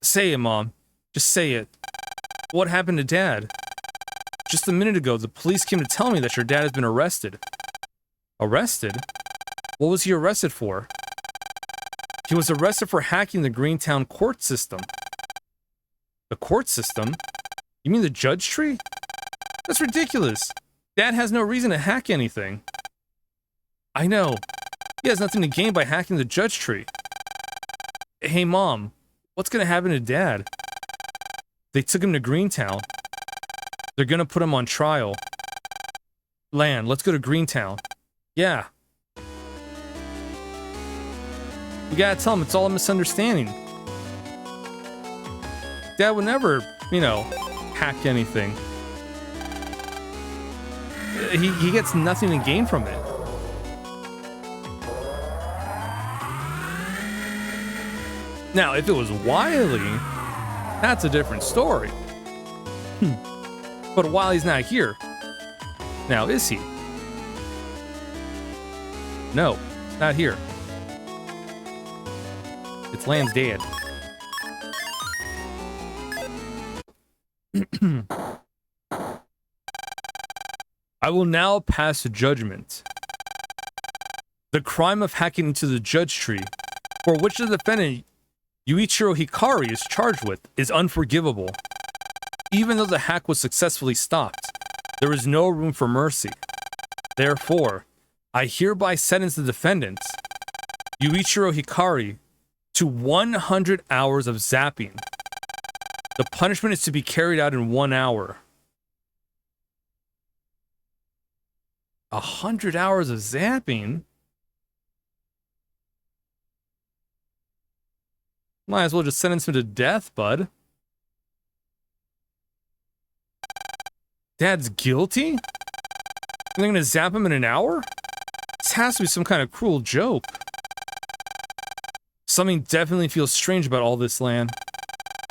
Say it, Mom. Just say it. What happened to Dad? Just a minute ago, the police came to tell me that your dad has been arrested. Arrested? What was he arrested for? He was arrested for hacking the GreenTown court system. The court system? You mean the judge tree? That's ridiculous. Dad has no reason to hack anything. I know. He has nothing to gain by hacking the judge tree. Hey, Mom. What's gonna happen to Dad? They took him to GreenTown. They're gonna put him on trial. Lan, let's go to GreenTown. Yeah. We gotta tell him it's all a misunderstanding. Dad would never, you know, hack anything. He gets nothing to gain from it. Now, if it was Wiley, that's a different story. But Wiley's not here. Now, is he? No, he's not here. It's Lan's dad. I will now pass a judgment. The crime of hacking into the judge tree, for which the defendant Yuichiro Hikari is charged with, is unforgivable. Even though the hack was successfully stopped, there is no room for mercy. Therefore, I hereby sentence the defendant, Yuichiro Hikari, to 100 hours of zapping. The punishment is to be carried out in 1 hour. 100 hours of zapping? Might as well just sentence him to death, bud. Dad's guilty? And they're gonna zap him in an hour? This has to be some kind of cruel joke. Something definitely feels strange about all this, Lan.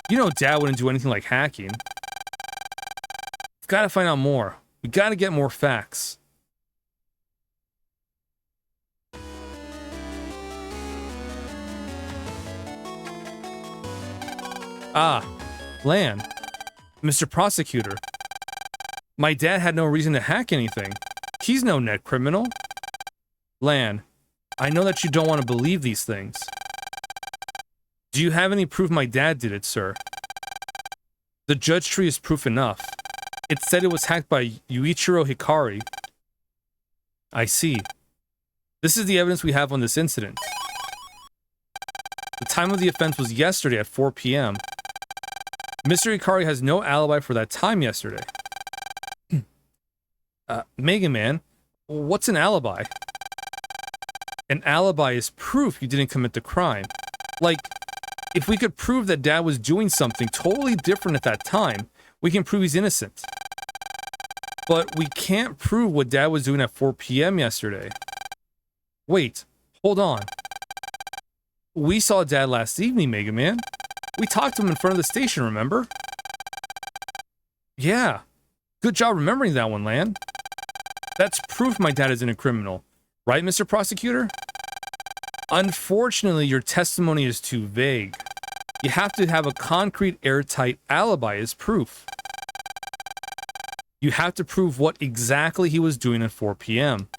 You know Dad wouldn't do anything like hacking. We've gotta find out more. We gotta get more facts. Ah, Lan. Mr. Prosecutor. My dad had no reason to hack anything. He's no net criminal. Lan, I know that you don't want to believe these things. Do you have any proof my dad did it, sir? The judge tree is proof enough. It said it was hacked by Yuichiro Hikari. I see. This is the evidence we have on this incident. The time of the offense was yesterday at 4 p.m. Mr. Hikari has no alibi for that time yesterday. Mega Man, what's an alibi? An alibi is proof you didn't commit the crime. Like, if we could prove that Dad was doing something totally different at that time, we can prove he's innocent. But we can't prove what Dad was doing at 4 p.m. yesterday. Wait, hold on. We saw Dad last evening, Mega Man. We talked to him in front of the station, remember? Yeah. Good job remembering that one, Lan. That's proof my dad isn't a criminal. Right, Mr. Prosecutor? Unfortunately, your testimony is too vague. You have to have a concrete, airtight alibi as proof. You have to prove what exactly he was doing at 4 p.m.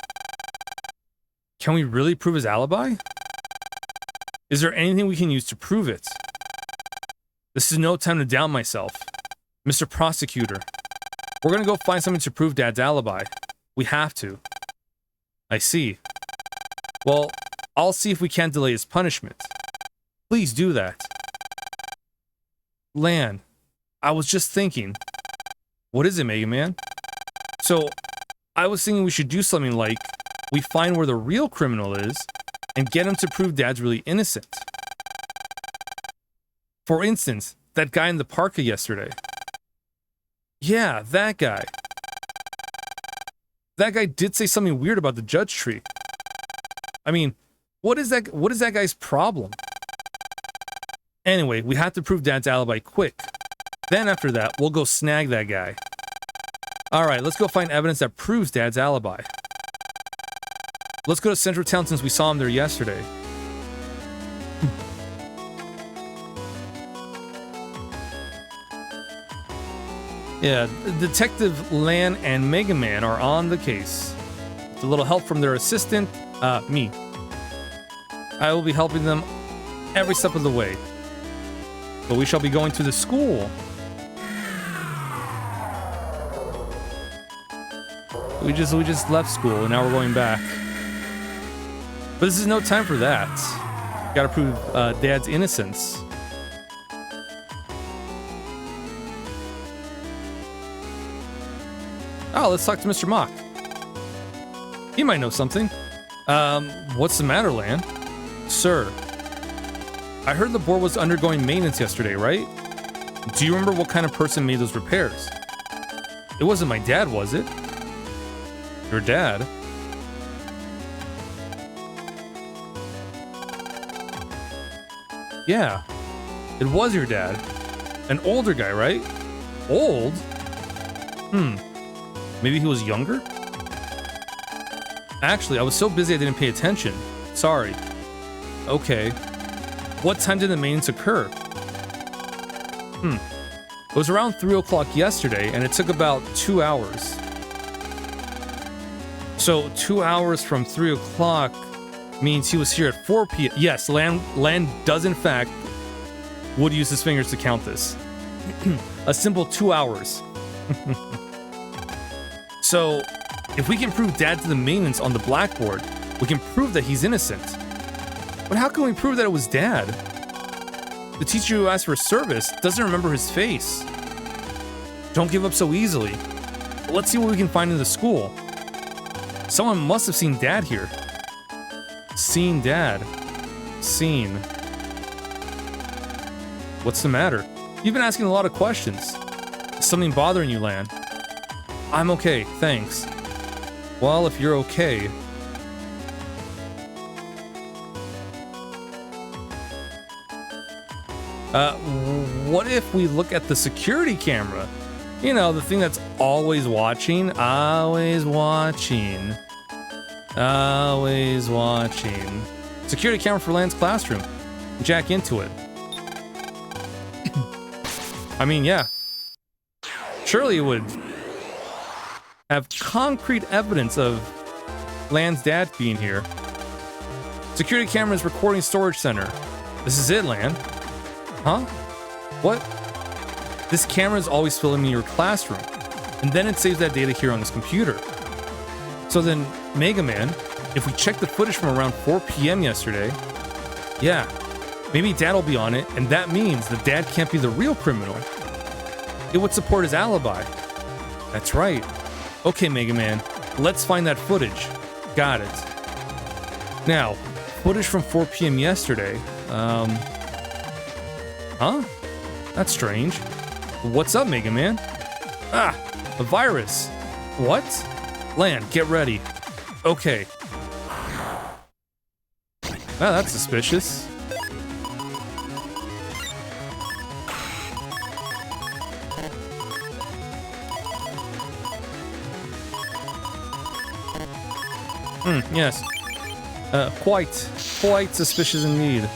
Can we really prove his alibi? Is there anything we can use to prove it? This is no time to doubt myself. Mr. Prosecutor, we're gonna go find something to prove Dad's alibi. We have to. I see. Well, I'll see if we can't delay his punishment. Please do that. Lan, I was just thinking. What is it, Mega Man? So, I was thinking we should do something like, we find where the real criminal is, and get him to prove Dad's really innocent. For instance, that guy in the parka yesterday. Yeah, that guy. That guy did say something weird about the judge tree. I mean, what is that guy's problem? Anyway, we have to prove Dad's alibi quick. Then after that, we'll go snag that guy. All right, let's go find evidence that proves Dad's alibi. Let's go to Central Town since we saw him there yesterday. Yeah, Detective Lan and Mega Man are on the case. With a little help from their assistant, me. I will be helping them every step of the way. But we shall be going to the school. We just left school and now we're going back. But this is no time for that. Gotta prove Dad's innocence. Oh, let's talk to Mr. Mock. He might know something. What's the matter, Lan? Sir, I heard the board was undergoing maintenance yesterday, right? Do you remember what kind of person made those repairs? It wasn't my dad, was it? Your dad? Yeah, it was your dad. An older guy, right? Old? Maybe he was younger? Actually, I was so busy I didn't pay attention. Sorry. Okay. What time did the maintenance occur? It was around 3 o'clock yesterday, and it took about 2 hours. So 2 hours from 3 o'clock means he was here at 4 p.m. Yes, Lan does in fact would use his fingers to count this. A simple 2 hours. So, if we can prove Dad to the maintenance on the blackboard, we can prove that he's innocent. But how can we prove that it was Dad? The teacher who asked for service doesn't remember his face. Don't give up so easily. Let's see what we can find in the school. Someone must have seen Dad here. Seen Dad. Seen. What's the matter? You've been asking a lot of questions. Is something bothering you, Lan? I'm okay, thanks. Well, if you're okay... what if we look at the security camera? You know, the thing that's always watching. Always watching. Always watching. Security camera for Lan's classroom. Jack into it. I mean, yeah. Surely it would have concrete evidence of Lan's dad being here. Security camera's recording storage center. This is it, Lan. Huh? What? This camera is always filming your classroom, and then it saves that data here on this computer. So then, Mega Man, if we check the footage from around 4 p.m. yesterday, yeah, maybe Dad will be on it, and that means that Dad can't be the real criminal. It would support his alibi. That's right. Okay, Mega Man, let's find that footage. Got it. Now, footage from 4 p.m. yesterday. Huh? That's strange. What's up, Mega Man? Ah, a virus. What? Lan, get ready. Okay. Ah, that's suspicious. Yes. Quite suspicious indeed.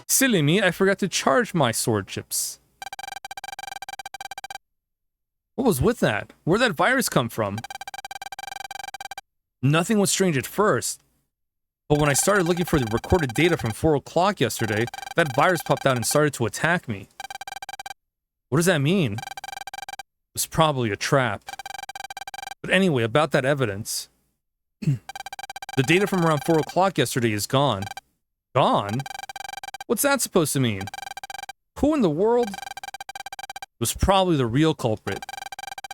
Silly me, I forgot to charge my sword chips. What was with that? Where'd that virus come from? Nothing was strange at first. But when I started looking for the recorded data from 4 o'clock yesterday, that virus popped out and started to attack me. What does that mean? It was probably a trap. But anyway, about that evidence. The data from around 4 o'clock yesterday is gone. Gone? What's that supposed to mean? Who in the world? It was probably the real culprit.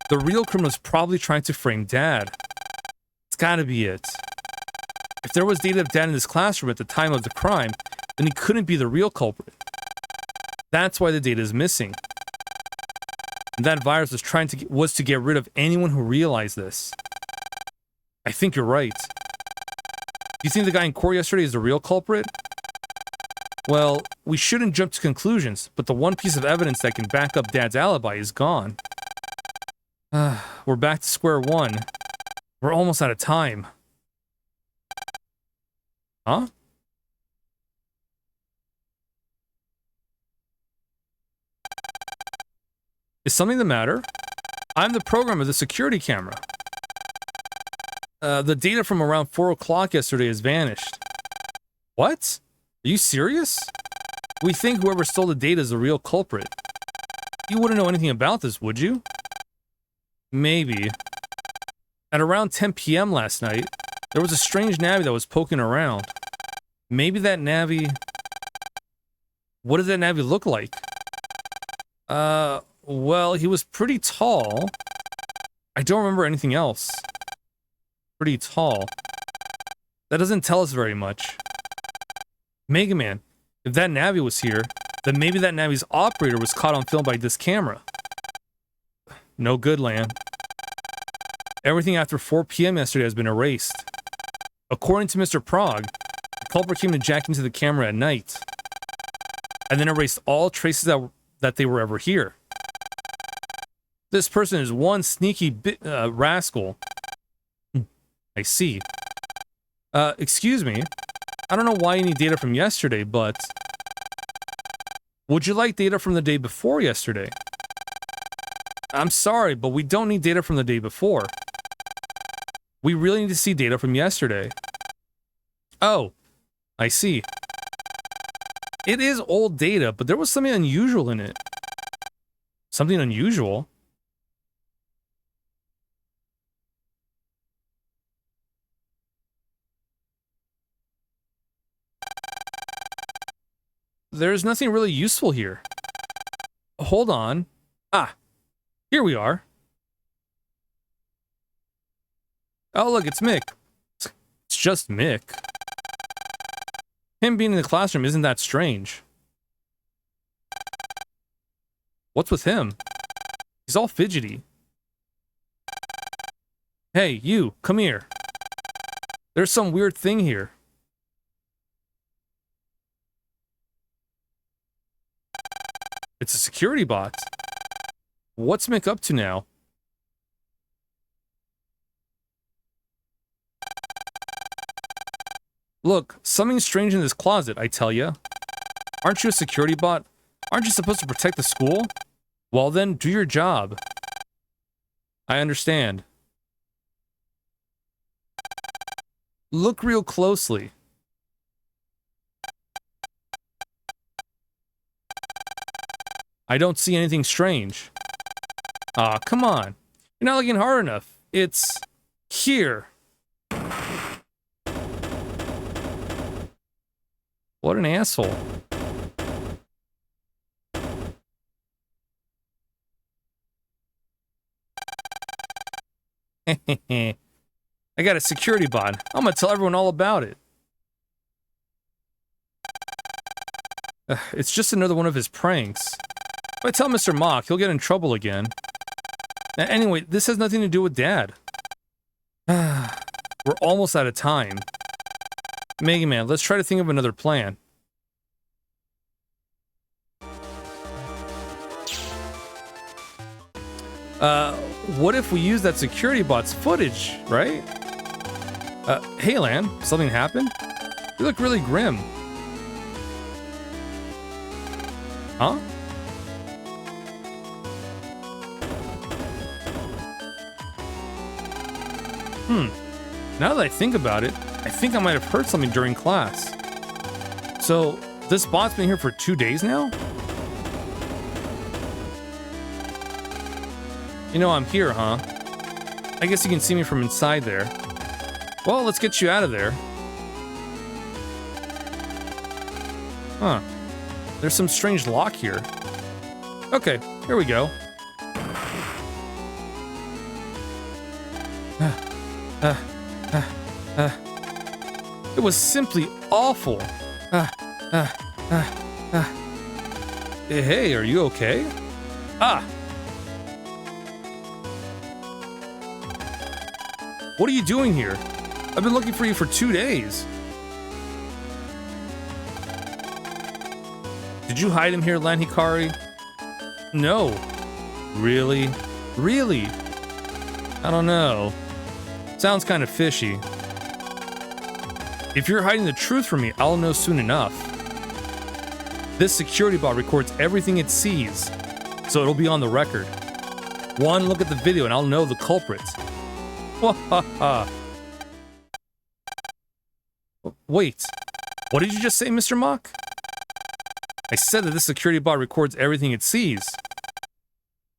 The real criminal was probably trying to frame Dad. It's gotta be it. If there was data of Dad in his classroom at the time of the crime, then he couldn't be the real culprit. That's why the data is missing. And that virus was to get rid of anyone who realized this. I think you're right. Do you think the guy in court yesterday is the real culprit? Well, we shouldn't jump to conclusions, but the one piece of evidence that can back up Dad's alibi is gone. We're back to square one. We're almost out of time. Huh? Is something the matter? I'm the programmer of the security camera. The data from around 4 o'clock yesterday has vanished. What? Are you serious? We think whoever stole the data is the real culprit. You wouldn't know anything about this, would you? Maybe. At around 10 p.m. last night, there was a strange navvy that was poking around. Maybe that navvy... What did that navvy look like? Well, he was pretty tall. I don't remember anything else. Pretty tall. That doesn't tell us very much. Mega Man, if that navvy was here, then maybe that navvy's operator was caught on film by this camera. No good, Lan. Everything after 4 p.m. yesterday has been erased. According to Mr. Prague, the culprit came to jack into the camera at night, and then erased all traces that they were ever here. This person is one sneaky rascal. I see. Excuse me. I don't know why you need data from yesterday, but... Would you like data from the day before yesterday? I'm sorry, but we don't need data from the day before. We really need to see data from yesterday. Oh, I see. It is old data, but there was something unusual in it. Something unusual? There's nothing really useful here. Hold on. Ah, here we are. Oh, look, it's Mick. It's just Mick. Him being in the classroom isn't that strange. What's with him? He's all fidgety. Hey, you, come here. There's some weird thing here. It's a security bot. What's Mick up to now? Look, something's strange in this closet, I tell ya. Aren't you a security bot? Aren't you supposed to protect the school? Well then, do your job. I understand. Look real closely. I don't see anything strange. Aw, come on. You're not looking hard enough. It's... here. What an asshole. I got a security bot. I'm gonna tell everyone all about it. It's just another one of his pranks. If I tell Mr. Mock, he'll get in trouble again. Anyway, this has nothing to do with Dad. We're almost out of time. Mega Man, let's try to think of another plan. What if we use that security bot's footage, right? Hey Lan, something happened? You look really grim. Huh? Now that I think about it, I think I might have heard something during class. So, this bot's been here for 2 days now? You know I'm here, huh? I guess you can see me from inside there. Well, let's get you out of there. Huh. There's some strange lock here. Okay, here we go. It was simply awful. Hey, are you okay? Ah, What are you doing here? I've been looking for you for 2 days. Did you hide him here, Lan Hikari? No. Really? Really? I don't know. Sounds kind of fishy. If you're hiding the truth from me, I'll know soon enough. This security bot records everything it sees, so it'll be on the record. One look at the video and I'll know the culprits. Wahaha. Wait, what did you just say, Mr. Mock? I said that this security bot records everything it sees.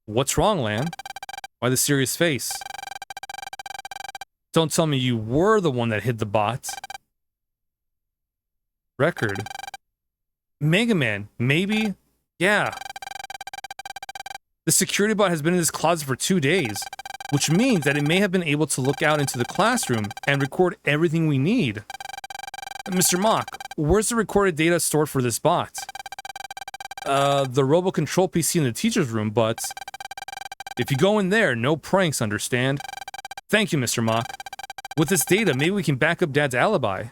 What's wrong, Lan? Why the serious face? Don't tell me you were the one that hid the bot. Record? Mega Man, maybe? Yeah. The security bot has been in this closet for 2 days, which means that it may have been able to look out into the classroom and record everything we need. Mr. Mock, where's the recorded data stored for this bot? The robo control PC in the teacher's room, but if you go in there, no pranks, understand? Thank you, Mr. Mock. With this data, maybe we can back up Dad's alibi.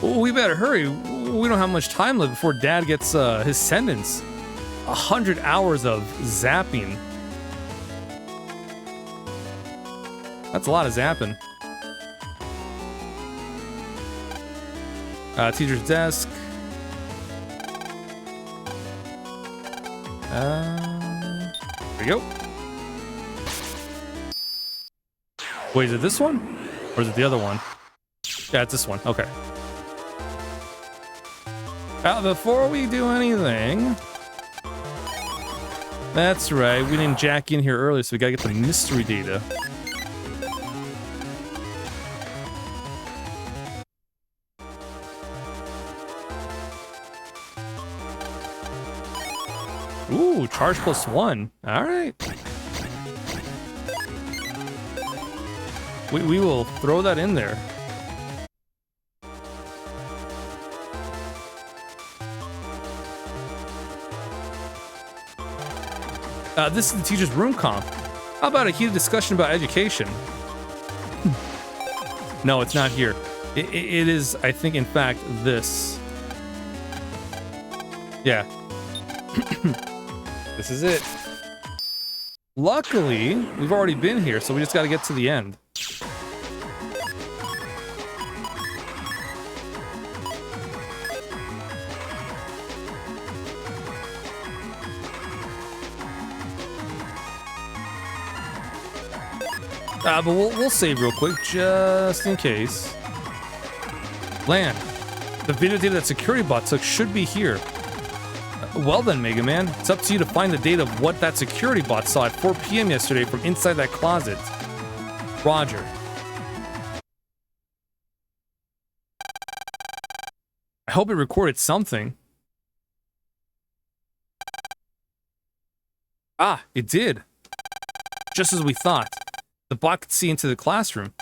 We better hurry. We don't have much time left before Dad gets his sentence. 100 hours of zapping. That's a lot of zapping. Teacher's desk. There we go. Wait, is it this one? Or is it the other one? Yeah, it's this one. Okay. Before we do anything... That's right, we didn't jack in here earlier, so we gotta get the mystery data. Ooh, charge +1. Alright. We will throw that in there. This is the teacher's room comp. How about a heated discussion about education? No, it's not here. It is, I think, in fact, this. Yeah. This is it. Luckily, we've already been here, so we just got to get to the end. But we'll save real quick, just in case. Lan, the video data that security bot took should be here. Well then, Mega Man, it's up to you to find the data of what that security bot saw at 4 PM yesterday from inside that closet. Roger. I hope it recorded something. Ah, it did. Just as we thought. The bot could see into the classroom.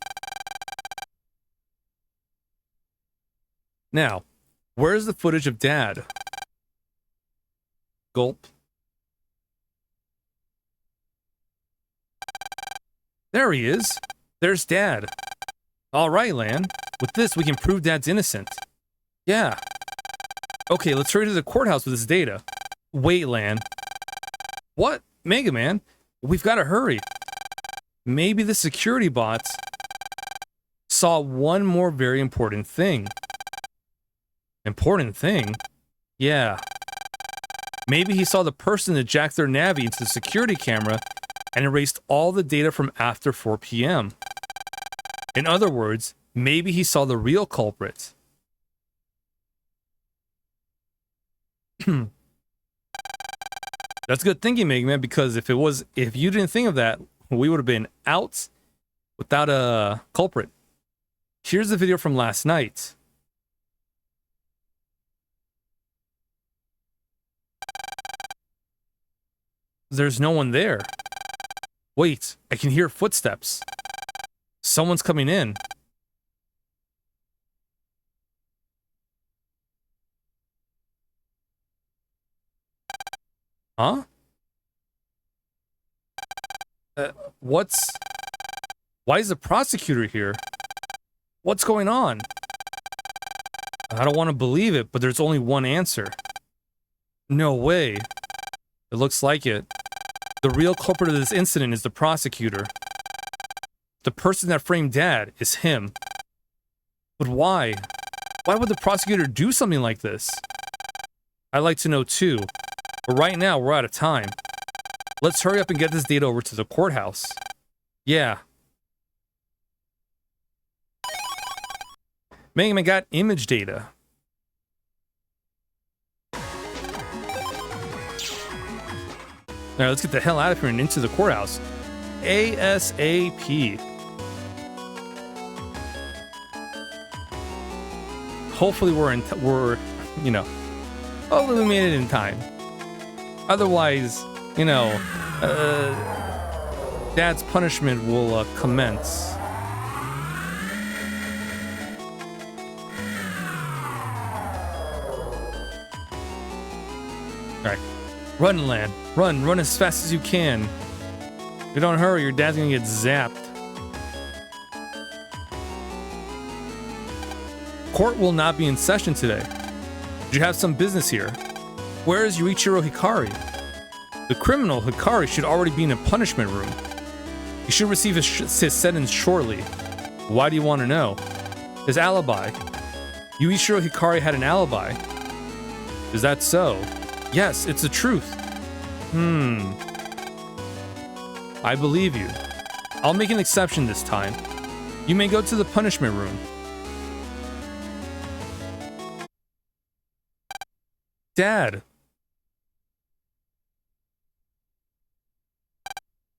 Now, where's the footage of Dad? Gulp. There he is. There's Dad. All right, Lan. With this, we can prove Dad's innocent. Yeah. Okay, let's hurry to the courthouse with this data. Wait, Lan. What? Mega Man? We've got to hurry. Maybe the security bot saw one more very important thing. Important thing? Yeah. Maybe he saw the person that jacked their Navi into the security camera and erased all the data from after 4 PM. In other words, maybe he saw the real culprit. That's good thinking, Mega Man, because if you didn't think of that, we would have been out without a culprit. Here's the video from last night. There's no one there. Wait, I can hear footsteps. Someone's coming in. Huh? What's... Why is the prosecutor here? What's going on? I don't want to believe it, but there's only one answer. No way. It looks like it. The real culprit of this incident is the prosecutor. The person that framed Dad is him. But why? Why would the prosecutor do something like this? I'd like to know too. But right now, we're out of time. Let's hurry up and get this data over to the courthouse. Yeah. Man, I got image data. Alright, let's get the hell out of here and into the courthouse. ASAP. Hopefully we're, you know, hopefully we made it in time. Otherwise, you know, Dad's punishment will commence. Alright. Run, Lan. Run as fast as you can. If you don't hurry, your dad's gonna get zapped. Court will not be in session today. Did you have some business here? Where is Yuichiro Hikari? The criminal, Hikari, should already be in a punishment room. He should receive his sentence shortly. Why do you want to know? His alibi. Yuichiro Hikari had an alibi. Is that so? Yes, it's the truth. I believe you. I'll make an exception this time. You may go to the punishment room. Dad.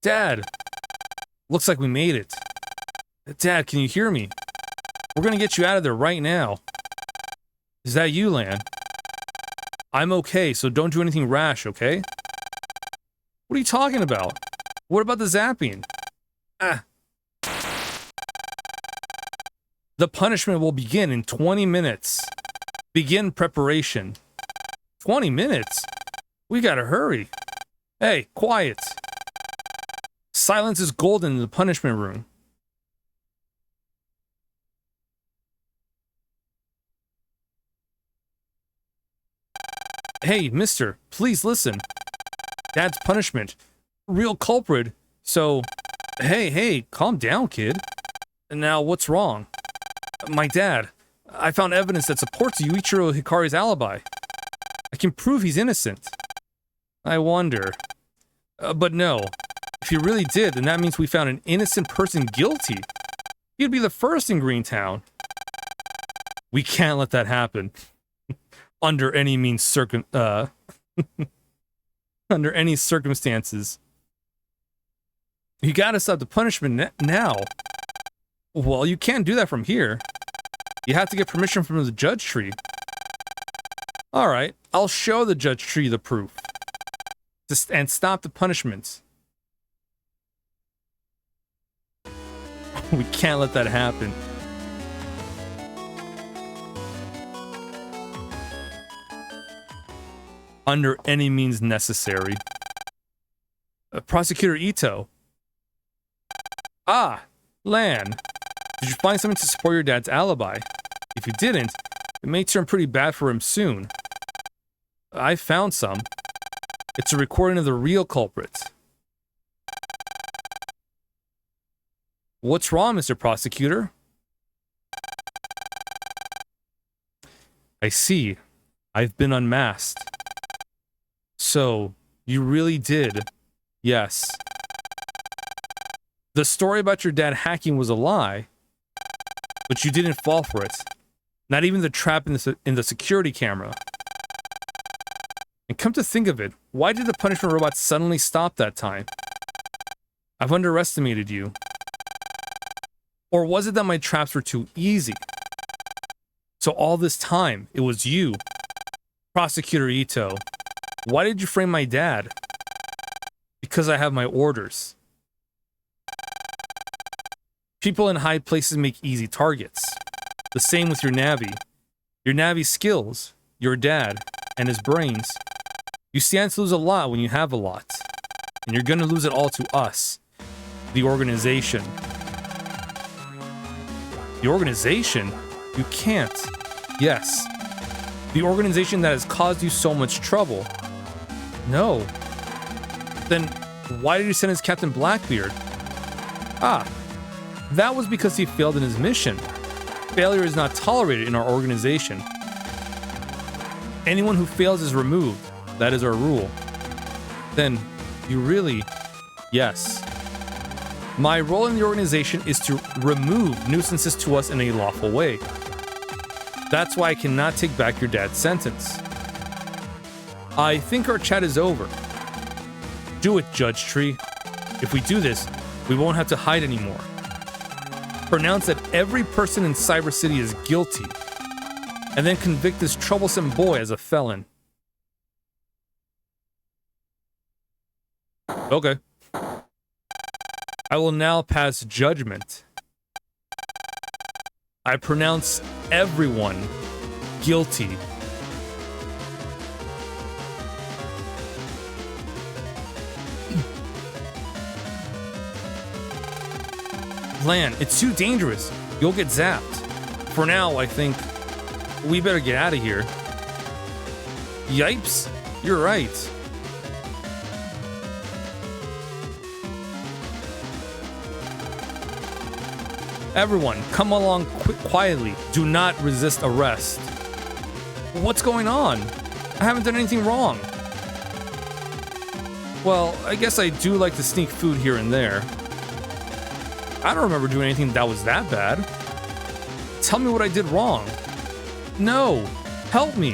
Dad. Looks like we made it. Dad, can you hear me? We're gonna get you out of there right now. Is that you, Lan? I'm okay, so don't do anything rash, okay? What are you talking about? What about the zapping? The punishment will begin in 20 minutes. Begin preparation. 20 minutes? We gotta hurry. Hey, quiet. Silence is golden in the punishment room. Hey, mister, please listen. Dad's punishment. Real culprit. So, hey, calm down, kid. Now, what's wrong? My dad. I found evidence that supports Yuichiro Hikari's alibi. I can prove he's innocent. I wonder. But no. If he really did, then that means we found an innocent person guilty. He'd be the first in GreenTown. We can't let that happen. Under any means under any circumstances. You gotta stop the punishment now. Well, you can't do that from here. You have to get permission from the judge tree. Alright, I'll show the judge tree the proof. And stop the punishments. We can't let that happen. Under any means necessary. Prosecutor Ito. Ah, Lan. Did you find something to support your dad's alibi? If you didn't, it may turn pretty bad for him soon. I found some. It's a recording of the real culprit. What's wrong, Mr. Prosecutor? I see. I've been unmasked. So, you really did. Yes. The story about your dad hacking was a lie, but you didn't fall for it. Not even the trap in the security camera. And come to think of it, why did the punishment robot suddenly stop that time? I've underestimated you. Or was it that my traps were too easy? So all this time, it was you, Prosecutor Ito. Why did you frame my dad? Because I have my orders. People in high places make easy targets. The same with your Navi. Your Navi skills, your dad, and his brains. You stand to lose a lot when you have a lot. And you're gonna lose it all to us. The organization. The organization? You can't. Yes. The organization that has caused you so much trouble. No. Then why did you send us Captain Blackbeard? Ah. That was because he failed in his mission. Failure is not tolerated in our organization. Anyone who fails is removed. That is our rule. Then, you really... Yes. My role in the organization is to remove nuisances to us in a lawful way. That's why I cannot take back your dad's sentence. I think our chat is over. Do it, Judge Tree. If we do this, we won't have to hide anymore. Pronounce that every person in Cyber City is guilty, and then convict this troublesome boy as a felon. Okay. I will now pass judgment. I pronounce everyone guilty. Lan, it's too dangerous. You'll get zapped. For now, I think we better get out of here. Yipes, you're right. Everyone, come along quietly. Do not resist arrest. What's going on? I haven't done anything wrong. Well, I guess I do like to sneak food here and there. I don't remember doing anything that was that bad. Tell me what I did wrong. No, help me.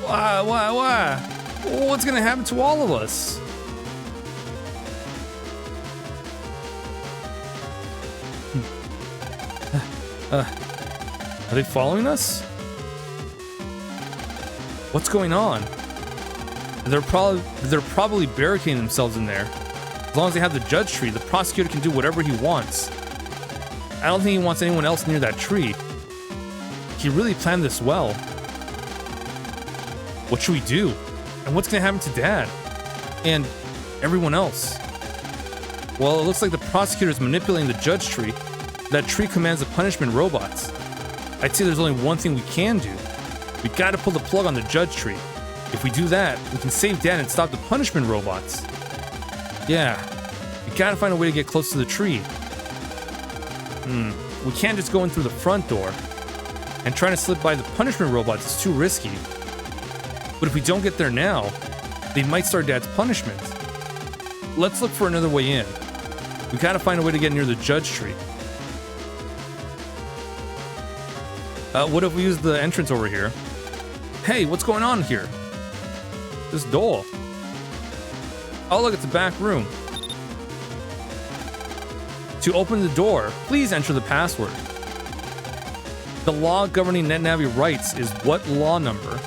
Why? What's gonna happen to all of us? Are they following us? What's going on? They're probably barricading themselves in there. As long as they have the judge tree, the prosecutor can do whatever he wants. I don't think he wants anyone else near that tree. He really planned this well. What should we do? And what's gonna happen to Dad? And everyone else? Well, it looks like the prosecutor is manipulating the judge tree. That tree commands the punishment robots. I'd say there's only one thing we can do. We gotta pull the plug on the judge tree. If we do that, we can save Dad and stop the punishment robots. Yeah, we gotta find a way to get close to the tree. We can't just go in through the front door. And trying to slip by the punishment robots is too risky. But if we don't get there now, they might start Dad's punishment. Let's look for another way in. We gotta find a way to get near the judge tree. What if we use the entrance over here? Hey, what's going on here? This door. Oh, look, it's a back room. To open the door, please enter the password. The law governing NetNavi rights is what law number?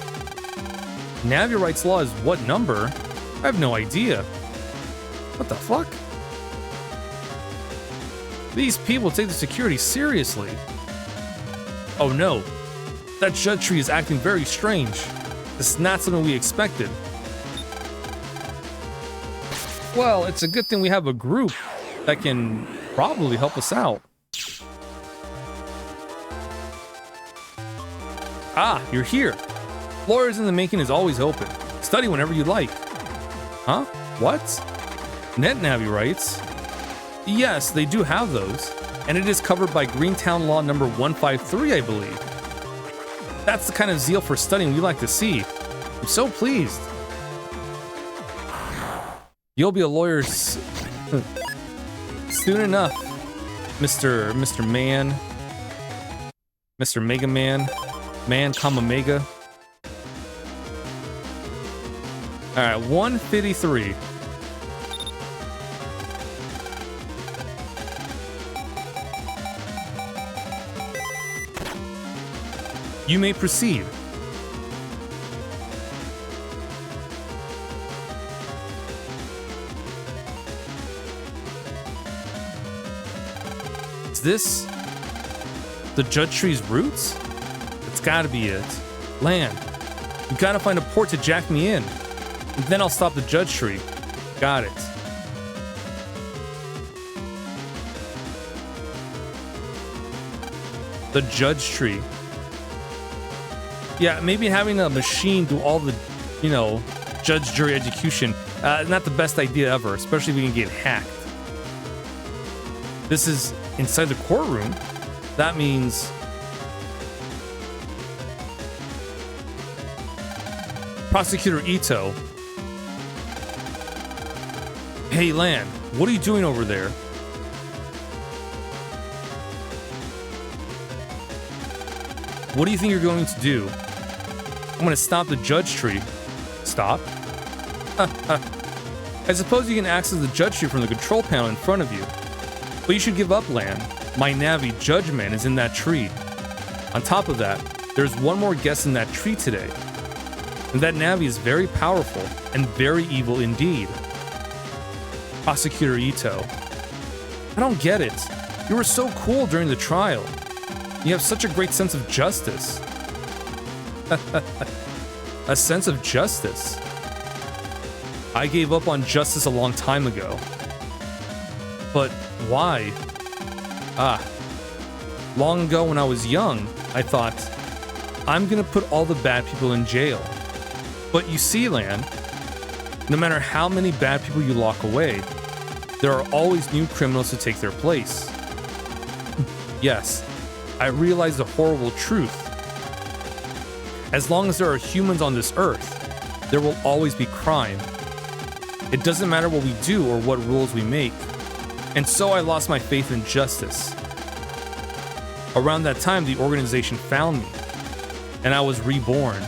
Navi rights law is what number? I have no idea. What the fuck? These people take the security seriously. Oh no, that judge tree is acting very strange. This is not something we expected. Well, it's a good thing we have a group that can probably help us out. Ah, you're here. Lawyers in the Making is always open. Study whenever you like. Huh? What? NetNavi rights? Yes, they do have those. And it is covered by GreenTown Law number 153, I believe. That's the kind of zeal for studying we like to see. I'm so pleased. You'll be a lawyer's soon enough, Mr. Man. Mr. Mega Man. Man, comma, Mega. Alright, 153. You may proceed. Is this the judge tree's roots? It's gotta be it. Lan, you gotta find a port to jack me in. Then I'll stop the judge tree. Got it. The judge tree. Yeah, maybe having a machine do all the, you know, judge, jury, execution, not the best idea ever, especially if we can get hacked. This is inside the courtroom. That means Prosecutor Ito. Hey, Lan, what are you doing over there? What do you think you're going to do? I'm going to stop the judge tree. Stop? I suppose you can access the judge tree from the control panel in front of you. But you should give up, Lan. My Navi Judge Man is in that tree. On top of that, there's one more guest in that tree today. And that Navi is very powerful and very evil indeed. Prosecutor Ito. I don't get it. You were so cool during the trial. You have such a great sense of justice. A sense of justice? I gave up on justice a long time ago. But why? Long ago when I was young, I thought, I'm gonna put all the bad people in jail. But you see, Lan, no matter how many bad people you lock away, there are always new criminals to take their place. Yes, I realize the horrible truth. As long as there are humans on this earth, there will always be crime. It doesn't matter what we do or what rules we make. And so I lost my faith in justice. Around that time, the organization found me, and I was reborn.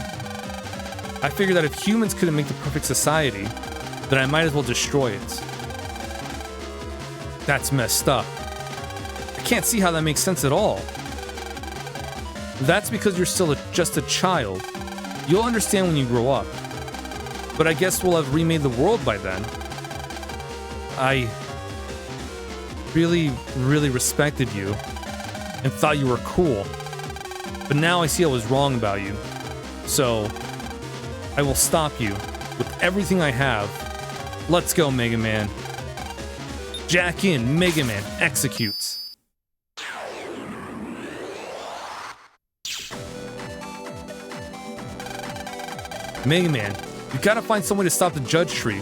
I figured that if humans couldn't make the perfect society, then I might as well destroy it. That's messed up. I can't see how that makes sense at all. That's because you're still just a child. You'll understand when you grow up. But I guess we'll have remade the world by then. I really, really respected you and thought you were cool. But now I see I was wrong about you. So I will stop you with everything I have. Let's go, Mega Man. Jack in, Mega Man executes. Mega Man, you gotta find some way to stop the judge tree.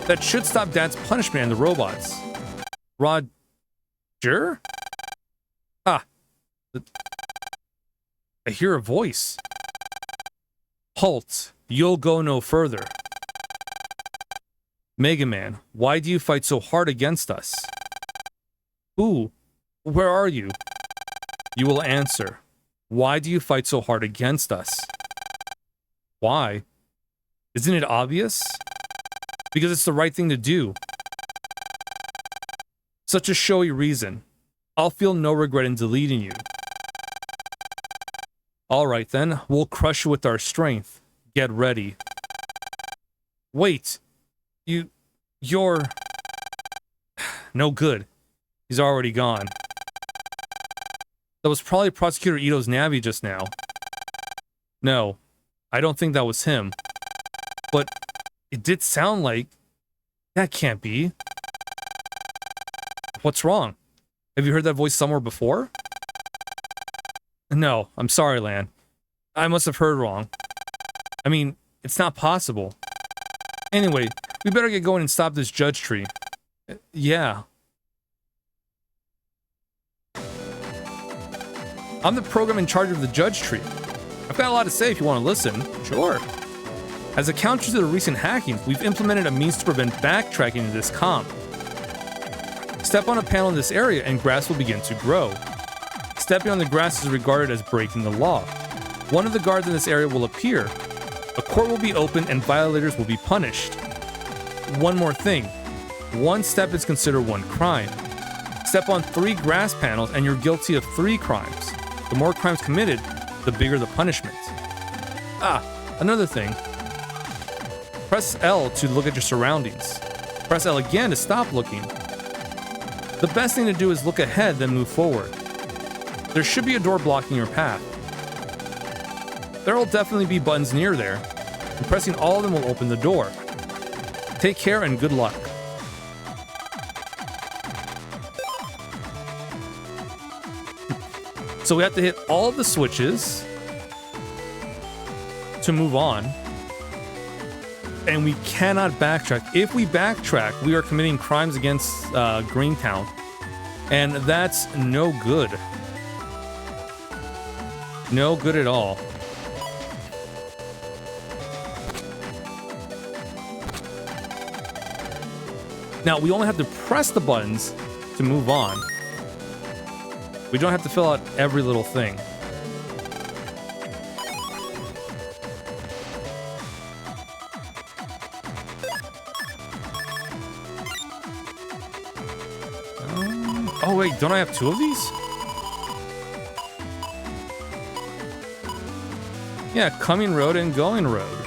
That should stop Dad's punishment and the robots. Roger? Ah. I hear a voice. Halt. You'll go no further. Mega Man, why do you fight so hard against us? Who? Where are you? You will answer. Why do you fight so hard against us? Why? Isn't it obvious? Because it's the right thing to do. Such a showy reason. I'll feel no regret in deleting you. Alright then, we'll crush you with our strength. Get ready. Wait. You're... No good. He's already gone. That was probably Prosecutor Ito's Navi just now. No. I don't think that was him. But it did sound like... That can't be. What's wrong? Have you heard that voice somewhere before? No, I'm sorry, Lan. I must have heard wrong. I mean, it's not possible. Anyway, we better get going and stop this judge tree. Yeah. I'm the program in charge of the judge tree. I've got a lot to say if you want to listen. Sure. As a counter to the recent hacking, we've implemented a means to prevent backtracking in this comp. Step on a panel in this area and grass will begin to grow. Stepping on the grass is regarded as breaking the law. One of the guards in this area will appear. A court will be opened and violators will be punished. One more thing. One step is considered one crime. Step on 3 grass panels and you're guilty of 3 crimes. The more crimes committed, the bigger the punishment. Ah, another thing. Press L to look at your surroundings. Press L again to stop looking. The best thing to do is look ahead, then move forward. There should be a door blocking your path. There will definitely be buttons near there. And pressing all of them will open the door. Take care and good luck. So we have to hit all of the switches to move on. And we cannot backtrack. If we backtrack, we are committing crimes against GreenTown. And that's no good. No good at all. Now, we only have to press the buttons to move on. We don't have to fill out every little thing. Oh, wait, don't I have two of these? Yeah, coming road and going road.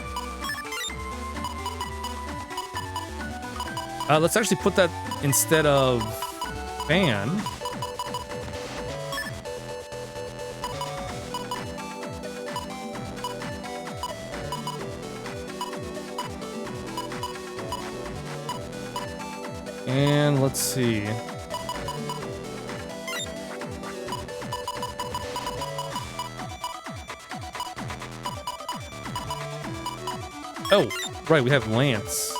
Let's actually put that instead of fan. And let's see. Oh, right, we have Lance.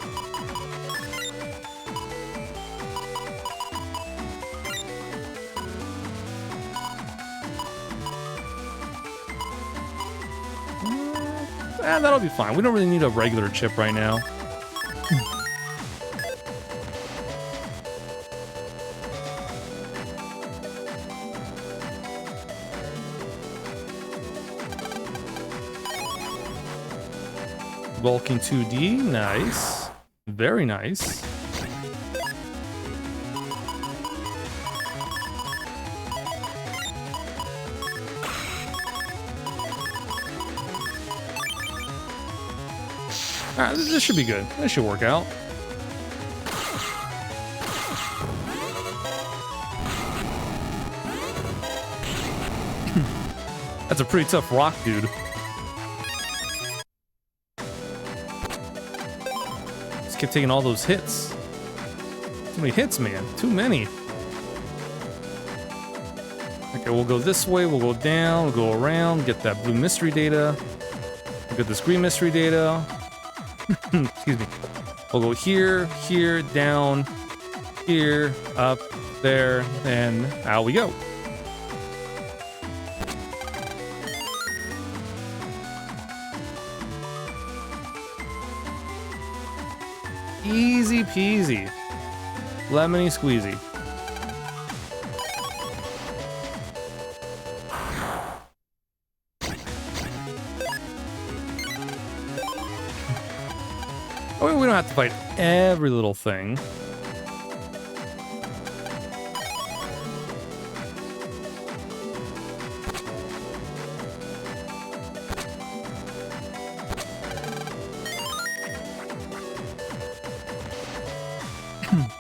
That'll be fine. We don't really need a regular chip right now. Vulcan 2D, nice. Very nice. Alright, this should be good. This should work out. That's a pretty tough rock, dude. Just keep taking all those hits. Too many hits, man. Too many. Okay, we'll go this way. We'll go down. We'll go around. Get that blue mystery data. We'll get this green mystery data. Excuse me. We'll go here, here, down, here, up, there, and out we go. Easy peasy. Lemony squeezy. Oh, we don't have to fight every little thing.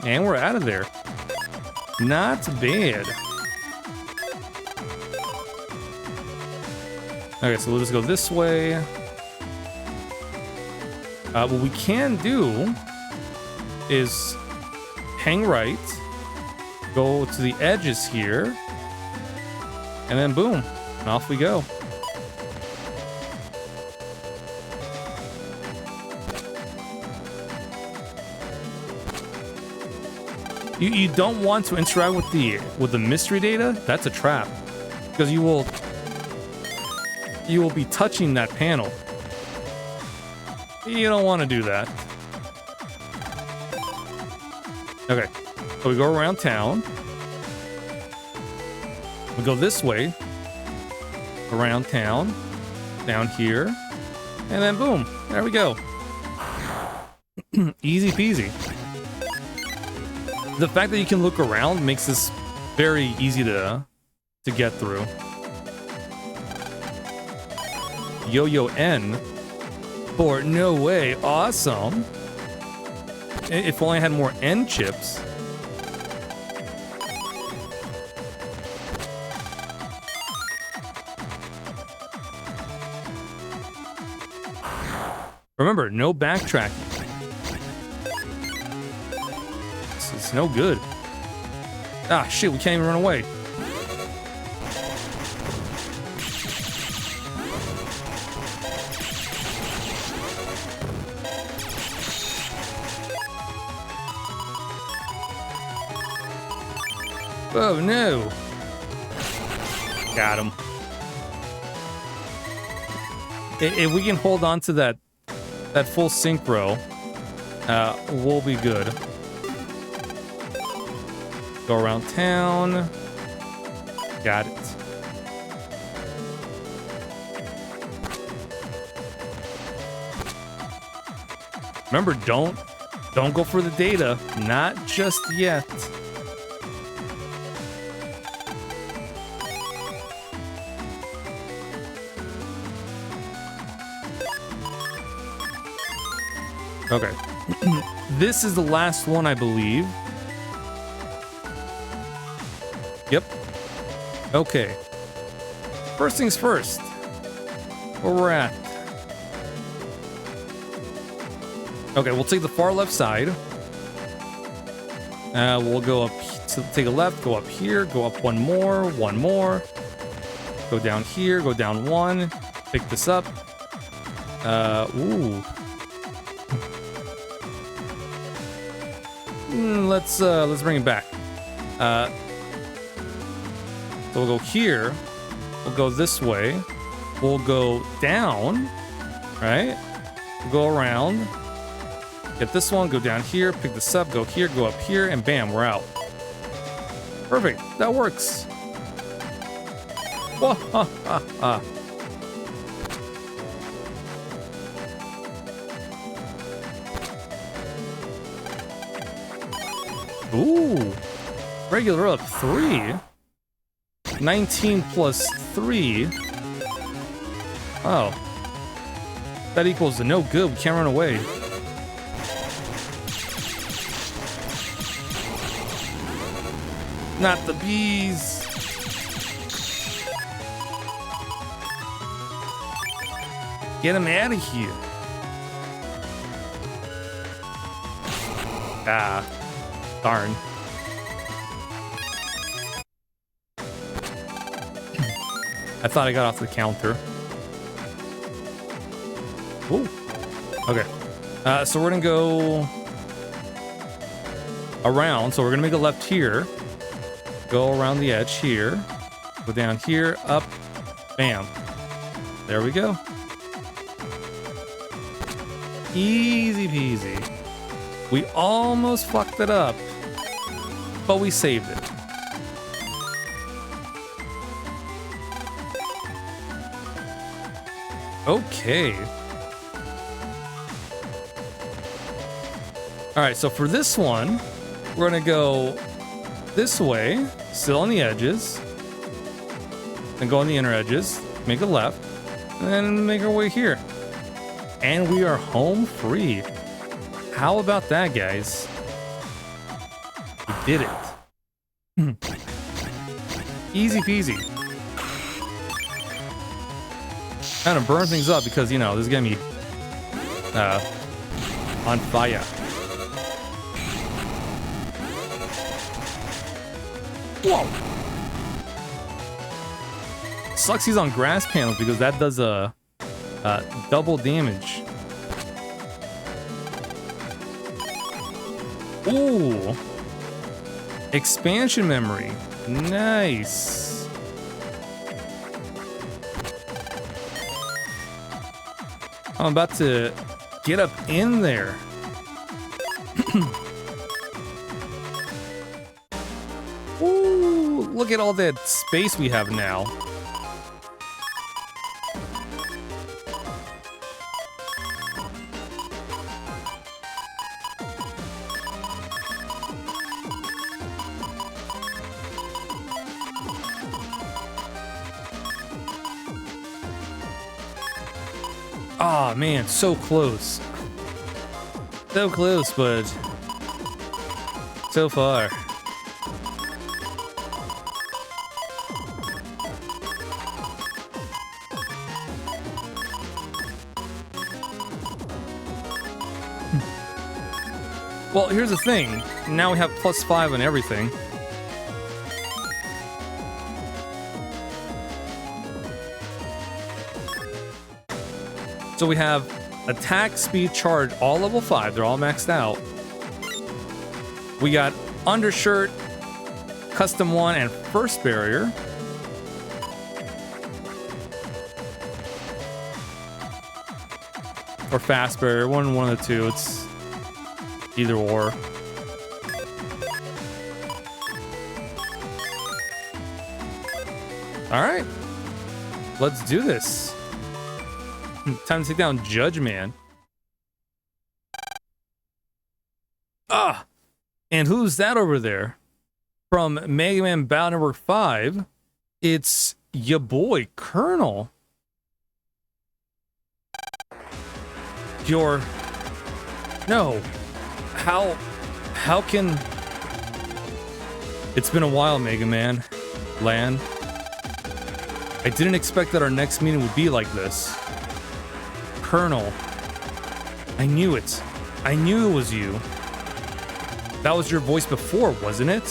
And we're out of there. Not bad. Okay, so we'll just go this way. What we can do is hang right, go to the edges here, and then boom, and off we go. You don't want to interact with the mystery data. That's a trap, because you will be touching that panel. You don't want to do that. Okay, so we go around town. We go this way, around town, down here, and then boom, there we go. Easy peasy. The fact that you can look around makes this very easy to get through. Yo-Yo N. For no way, awesome. If only I had more N chips. Remember, no backtracking. It's no good. Ah, shit, we can't even run away. Oh, no. Got him. If we can hold on to that full synchro, we'll be good. Go around town. Got it. Remember, don't go for the data. Not just yet. Okay. This is the last one, I believe. Yep. Okay. First things first. Where we're at. Okay, we'll take the far left side. We'll go up, take a left, go up here, go up one more. Go down here, go down one. Pick this up. Ooh. Let's bring it back. So we'll go here. We'll go this way. We'll go down, right? We'll go around. Get this one, go down here, pick this up, go here, go up here, and bam, we're out. Perfect. That works. Ooh. Regular up 3. 19 plus 3. Oh. That equals to no good. We can't run away. Not the bees. Get him out of here. Ah. Darn. I thought I got off the counter. Ooh. Okay. So we're gonna go around. So we're gonna make a left here. Go around the edge here. Go down here, up, bam. There we go. Easy peasy. We almost fucked it up, but we saved it. Okay. All right, so for this one, we're gonna go this way, still on the edges, and go on the inner edges, make a left, and then make our way here. And we are home free. How about that, guys? We did it. Easy peasy. Kind of burn things up because, you know, this is gonna be on fire. Whoa! Sucks he's on grass panels because that does double damage. Ooh! Expansion memory. Nice. I'm about to get up in there. Ooh, look at all that space we have now. Oh man, so close. So close, but so far. Well, here's the thing. Now we have +5 on everything. So we have attack, speed, charge, all level 5. They're all maxed out. We got undershirt, custom 1, and first barrier. Or fast barrier. One of the two. It's either or. Alright. Let's do this. Time to take down Judge Man. Ah! And who's that over there? From Mega Man Battle Network 5, it's ya boy, Colonel. No. How can... It's been a while, Mega Man. Lan. I didn't expect that our next meeting would be like this. Colonel. I knew it. I knew it was you. That was your voice before, wasn't it?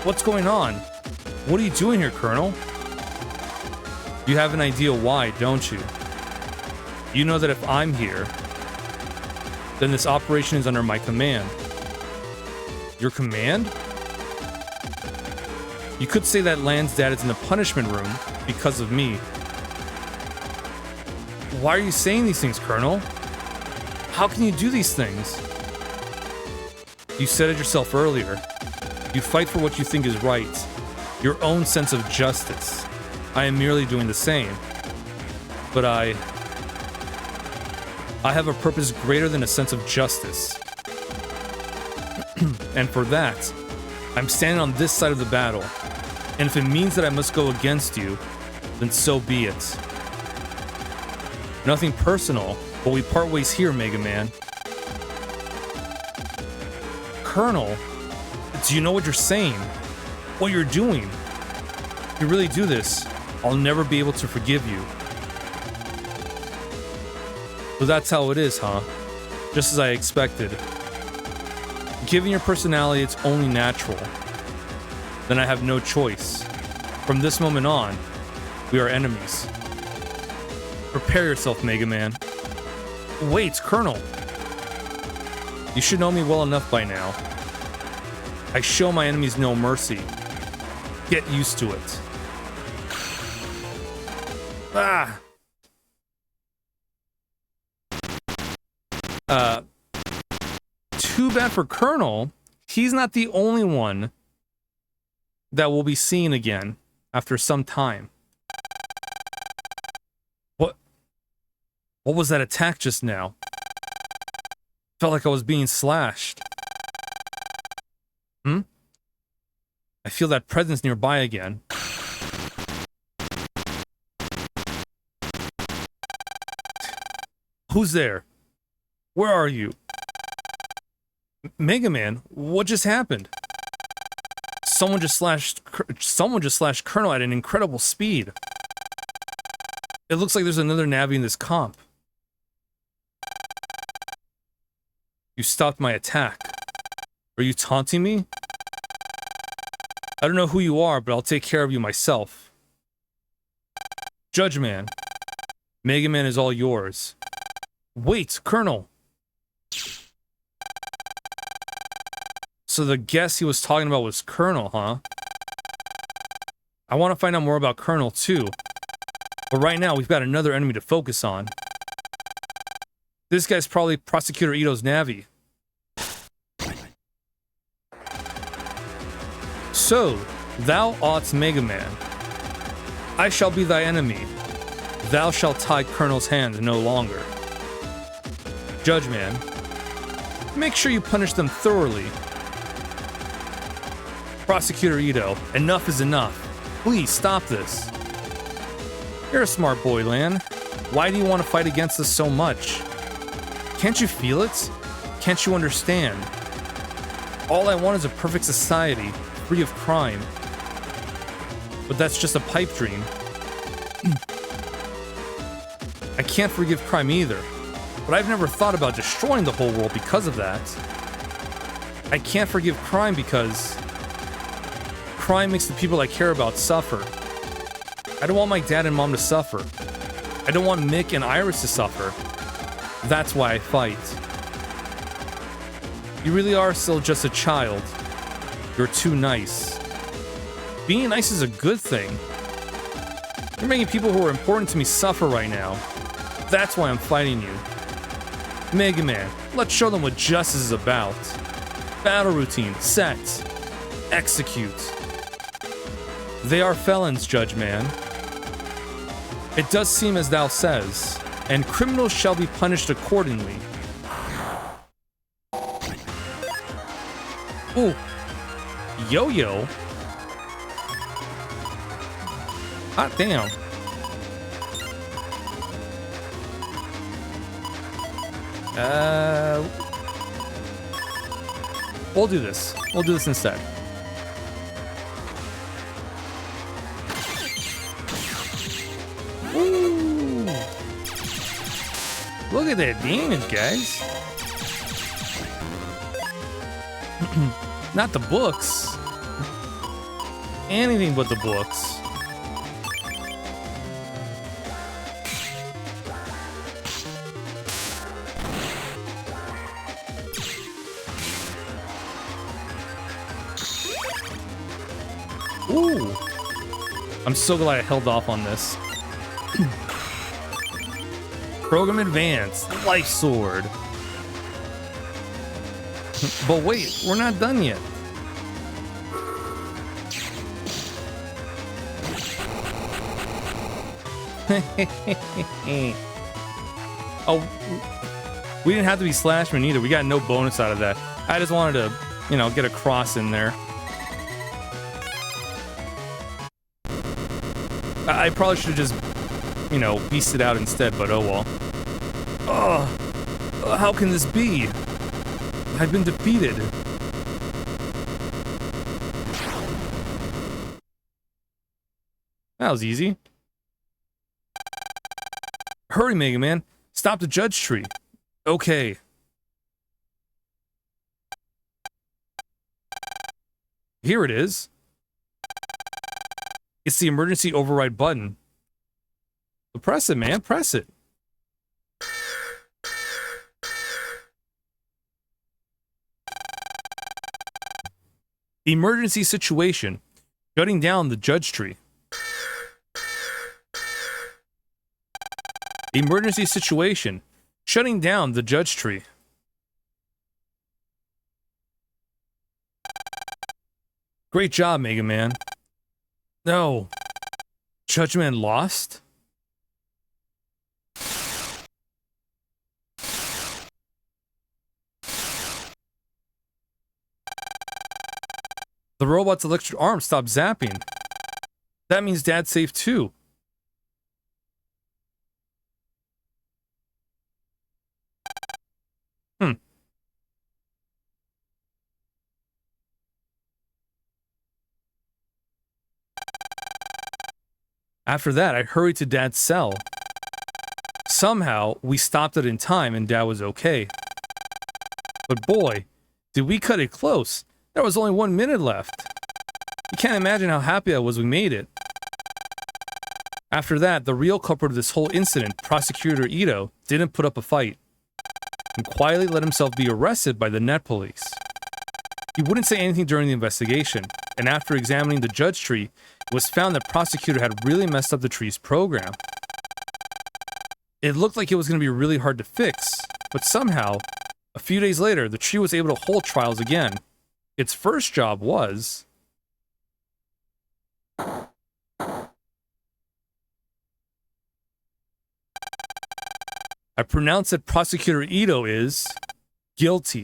What's going on? What are you doing here, Colonel? You have an idea why, don't you? You know that if I'm here, then this operation is under my command. Your command? You could say that Lan's dad is in the punishment room because of me. Why are you saying these things, Colonel? How can you do these things? You said it yourself earlier. You fight for what you think is right. Your own sense of justice. I am merely doing the same. But I have a purpose greater than a sense of justice. And for that, I'm standing on this side of the battle. And if it means that I must go against you, then so be it. Nothing personal, but we part ways here, Mega Man. Colonel, do you know what you're saying? What you're doing? If you really do this, I'll never be able to forgive you. So that's how it is, huh? Just as I expected. Given your personality, it's only natural. Then I have no choice. From this moment on, we are enemies. Prepare yourself, Mega Man. Wait, Colonel. You should know me well enough by now. I show my enemies no mercy. Get used to it. Ah! Too bad for Colonel. He's not the only one that we'll be seeing again after some time. What was that attack just now? Felt like I was being slashed. I feel that presence nearby again. Who's there? Where are you? Mega Man, what just happened? Someone just slashed Colonel at an incredible speed. It looks like there's another Navi in this comp. You stopped my attack. Are you taunting me? I don't know who you are, but I'll take care of you myself. Judge Man. Mega Man is all yours. Wait, Colonel. So the guest he was talking about was Colonel, huh? I want to find out more about Colonel, too. But right now, we've got another enemy to focus on. This guy's probably Prosecutor Ito's Navi. So, thou art Mega Man. I shall be thy enemy. Thou shalt tie Colonel's hand no longer. Judge Man, make sure you punish them thoroughly. Prosecutor Ito, enough is enough. Please stop this. You're a smart boy, Lan. Why do you want to fight against us so much? Can't you feel it? Can't you understand? All I want is a perfect society, free of crime. But that's just a pipe dream. I can't forgive crime either. but I've never thought about destroying the whole world because of that. I can't forgive crime because crime makes the people I care about suffer. I don't want my dad and mom to suffer. I don't want Mick and Iris to suffer. That's why I fight. You really are still just a child. You're too nice. Being nice is a good thing. You're making people who are important to me suffer right now. That's why I'm fighting you. Mega Man, let's show them what justice is about. Battle routine, set, execute. They are felons, Judge Man. It does seem as thou says, and criminals shall be punished accordingly. Ooh. Yo-yo. Hot damn. We'll do this. We'll do this instead. Ooh. Look at that damage, guys. Not the books. Anything but the books. Ooh. I'm so glad I held off on this. Program Advanced, Life Sword. But wait, we're not done yet. Oh, we didn't have to be Slashman either. We got no bonus out of that. I just wanted to, you know, get a cross in there. I probably should have just, you know, beasted out instead, but oh well. Oh, how can this be? I've been defeated. That was easy. Hurry, Mega Man. Stop the judge tree. Okay. Here it is. It's the emergency override button. So press it, man. Press it. Emergency situation. Shutting down the judge tree. Emergency situation. Shutting down the judge tree. Great job, Mega Man. No. Judge Man lost? The robot's electric arm stopped zapping. That means Dad's safe too. After that, I hurried to Dad's cell. Somehow, we stopped it in time and Dad was okay. But boy, did we cut it close. There was only 1 minute left. You can't imagine how happy I was we made it. After that, the real culprit of this whole incident, Prosecutor Ito, didn't put up a fight and quietly let himself be arrested by the net police. He wouldn't say anything during the investigation, and after examining the judge tree, it was found that Prosecutor had really messed up the tree's program. It looked like it was going to be really hard to fix, but somehow, a few days later, the tree was able to hold trials again. Its first job was... I pronounce that Prosecutor Ito is... guilty.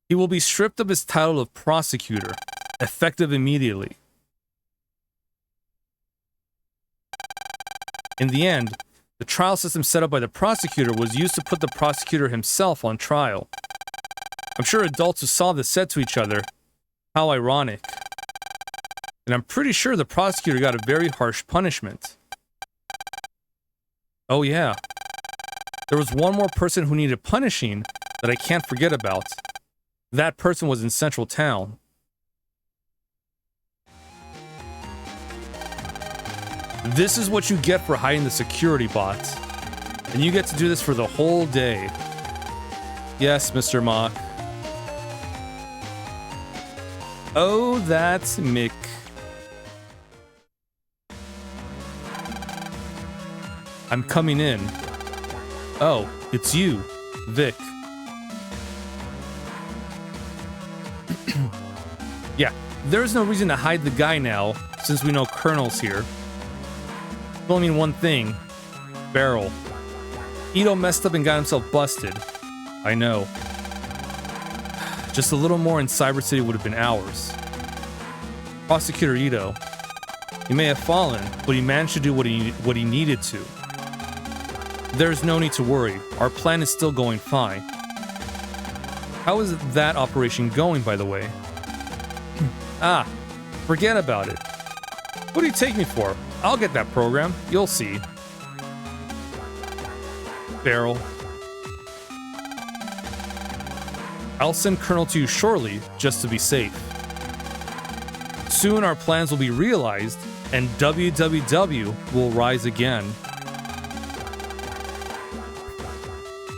He will be stripped of his title of prosecutor, effective immediately. In the end, the trial system set up by the prosecutor was used to put the prosecutor himself on trial. I'm sure adults who saw this said to each other, how ironic. And I'm pretty sure the prosecutor got a very harsh punishment. Oh yeah. There was one more person who needed punishing that I can't forget about. That person was in Central Town. This is what you get for hiding the security bots. And you get to do this for the whole day. Yes, Mr. Mock. Oh, that's Mick. I'm coming in. Oh, it's you, Vic. Yeah, there's no reason to hide the guy now, since we know Colonel's here. It'll only mean one thing. Barrel. Ito messed up and got himself busted. I know. Just a little more and Cyber City would have been ours. Prosecutor Ito. He may have fallen, but he managed to do what he needed to. There's no need to worry. Our plan is still going fine. How is that operation going, by the way? Ah, forget about it. What do you take me for? I'll get that program. You'll see. Barrel. I'll send Colonel to you shortly, just to be safe. Soon our plans will be realized, and WWW will rise again.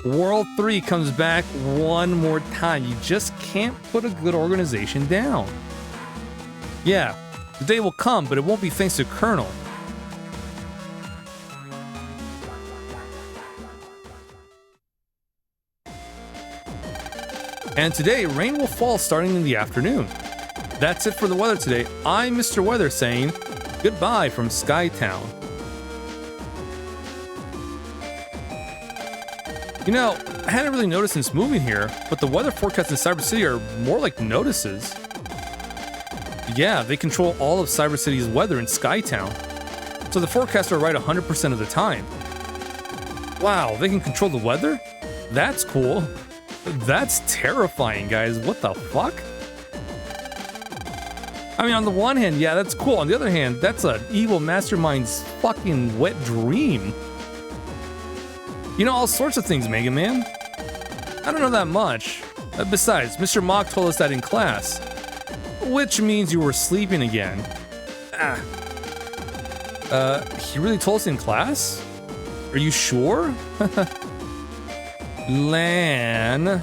World 3 comes back one more time. You just can't put a good organization down. Yeah, the day will come, but it won't be thanks to Colonel. And today, rain will fall starting in the afternoon. That's it for the weather today. I'm Mr. Weather saying goodbye from Skytown. You know, I hadn't really noticed since moving here, but the weather forecasts in Cyber City are more like notices. Yeah, they control all of Cyber City's weather in Skytown. So the forecasts are right 100% of the time. Wow, they can control the weather? That's cool. That's terrifying, guys. What the fuck? I mean, on the one hand, yeah, that's cool. On the other hand, that's an evil mastermind's fucking wet dream. You know all sorts of things, Mega Man. I don't know that much. Besides, Mr. Mock told us that in class. Which means you were sleeping again. He really told us in class? Are you sure? Lan.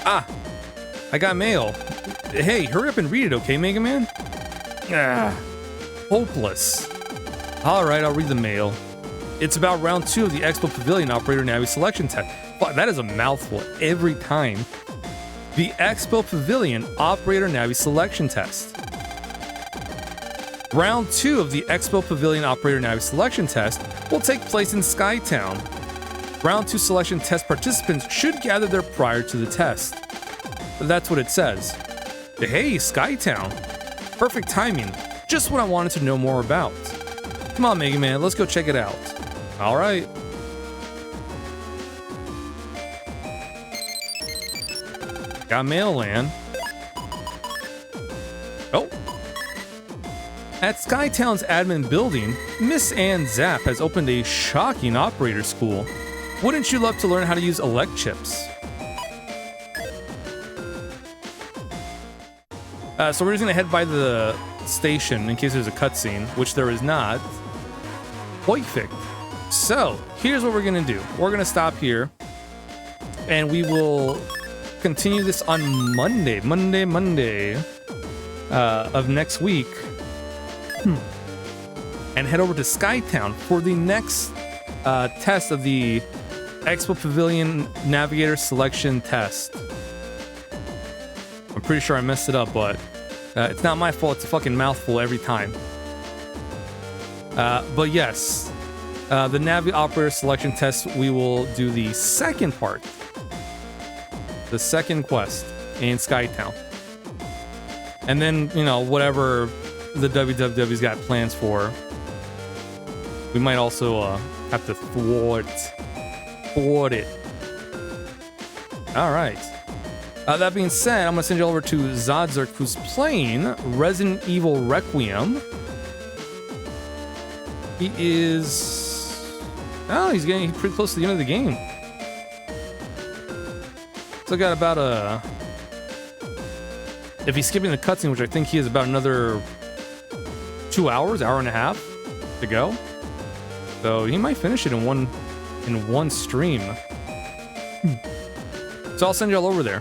Ah, I got mail. Hey, hurry up and read it, okay, Mega Man? Hopeless. Alright, I'll read the mail. It's about round 2 of the Expo Pavilion Operator Navi Selection Test. Fuck, that is a mouthful every time. The Expo Pavilion Operator Navi Selection Test. Round 2 of the Expo Pavilion Operator Navi Selection Test will take place in Skytown. Round 2 selection test participants should gather there prior to the test. That's what it says. Hey, Skytown. Perfect timing. Just what I wanted to know more about. Come on, Mega Man, let's go check it out. Alright. Got mail, Lan. Oh. At Skytown's admin building, Miss Ann Zapp has opened a shocking operator school. Wouldn't you love to learn how to use elect chips? So we're just gonna head by the station in case there's a cutscene, which there is not. Perfect. So here's what we're gonna do. We're gonna stop here, and we will continue this on Monday of next week, and head over to Skytown for the next test of the Expo Pavilion Navigator Selection Test. I'm pretty sure I messed it up, but it's not my fault. It's a fucking mouthful every time. But yes, the Navi Operator Selection Test, we will do the second part. The second quest in Skytown. And then, you know, whatever the WWW's got plans for, we might also have to thwart it. All right. That being said, I'm going to send you over to Zodzerk, who's playing Resident Evil Requiem. He is Oh, he's getting pretty close to the end of the game. Still got about if he's skipping the cutscene, which I think he is, about another 2 hours, hour and a half to go. So he might finish it in one stream. So I'll send y'all over there.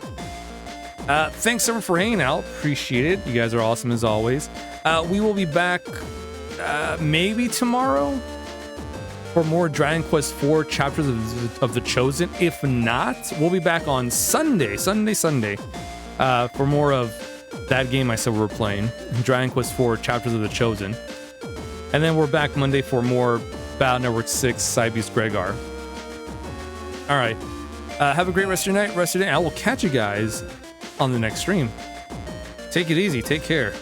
Thanks everyone for hanging out. Appreciate it. You guys are awesome as always. We will be back maybe tomorrow for more Dragon Quest IV Chapters of the Chosen. If not, we'll be back on Sunday, for more of that game I said we were playing, Dragon Quest IV Chapters of the Chosen. And then we're back Monday for more Battle Network 6 Cybeast Gregar. All right. Have a great rest of your night, rest of your day. I will catch you guys on the next stream. Take it easy. Take care.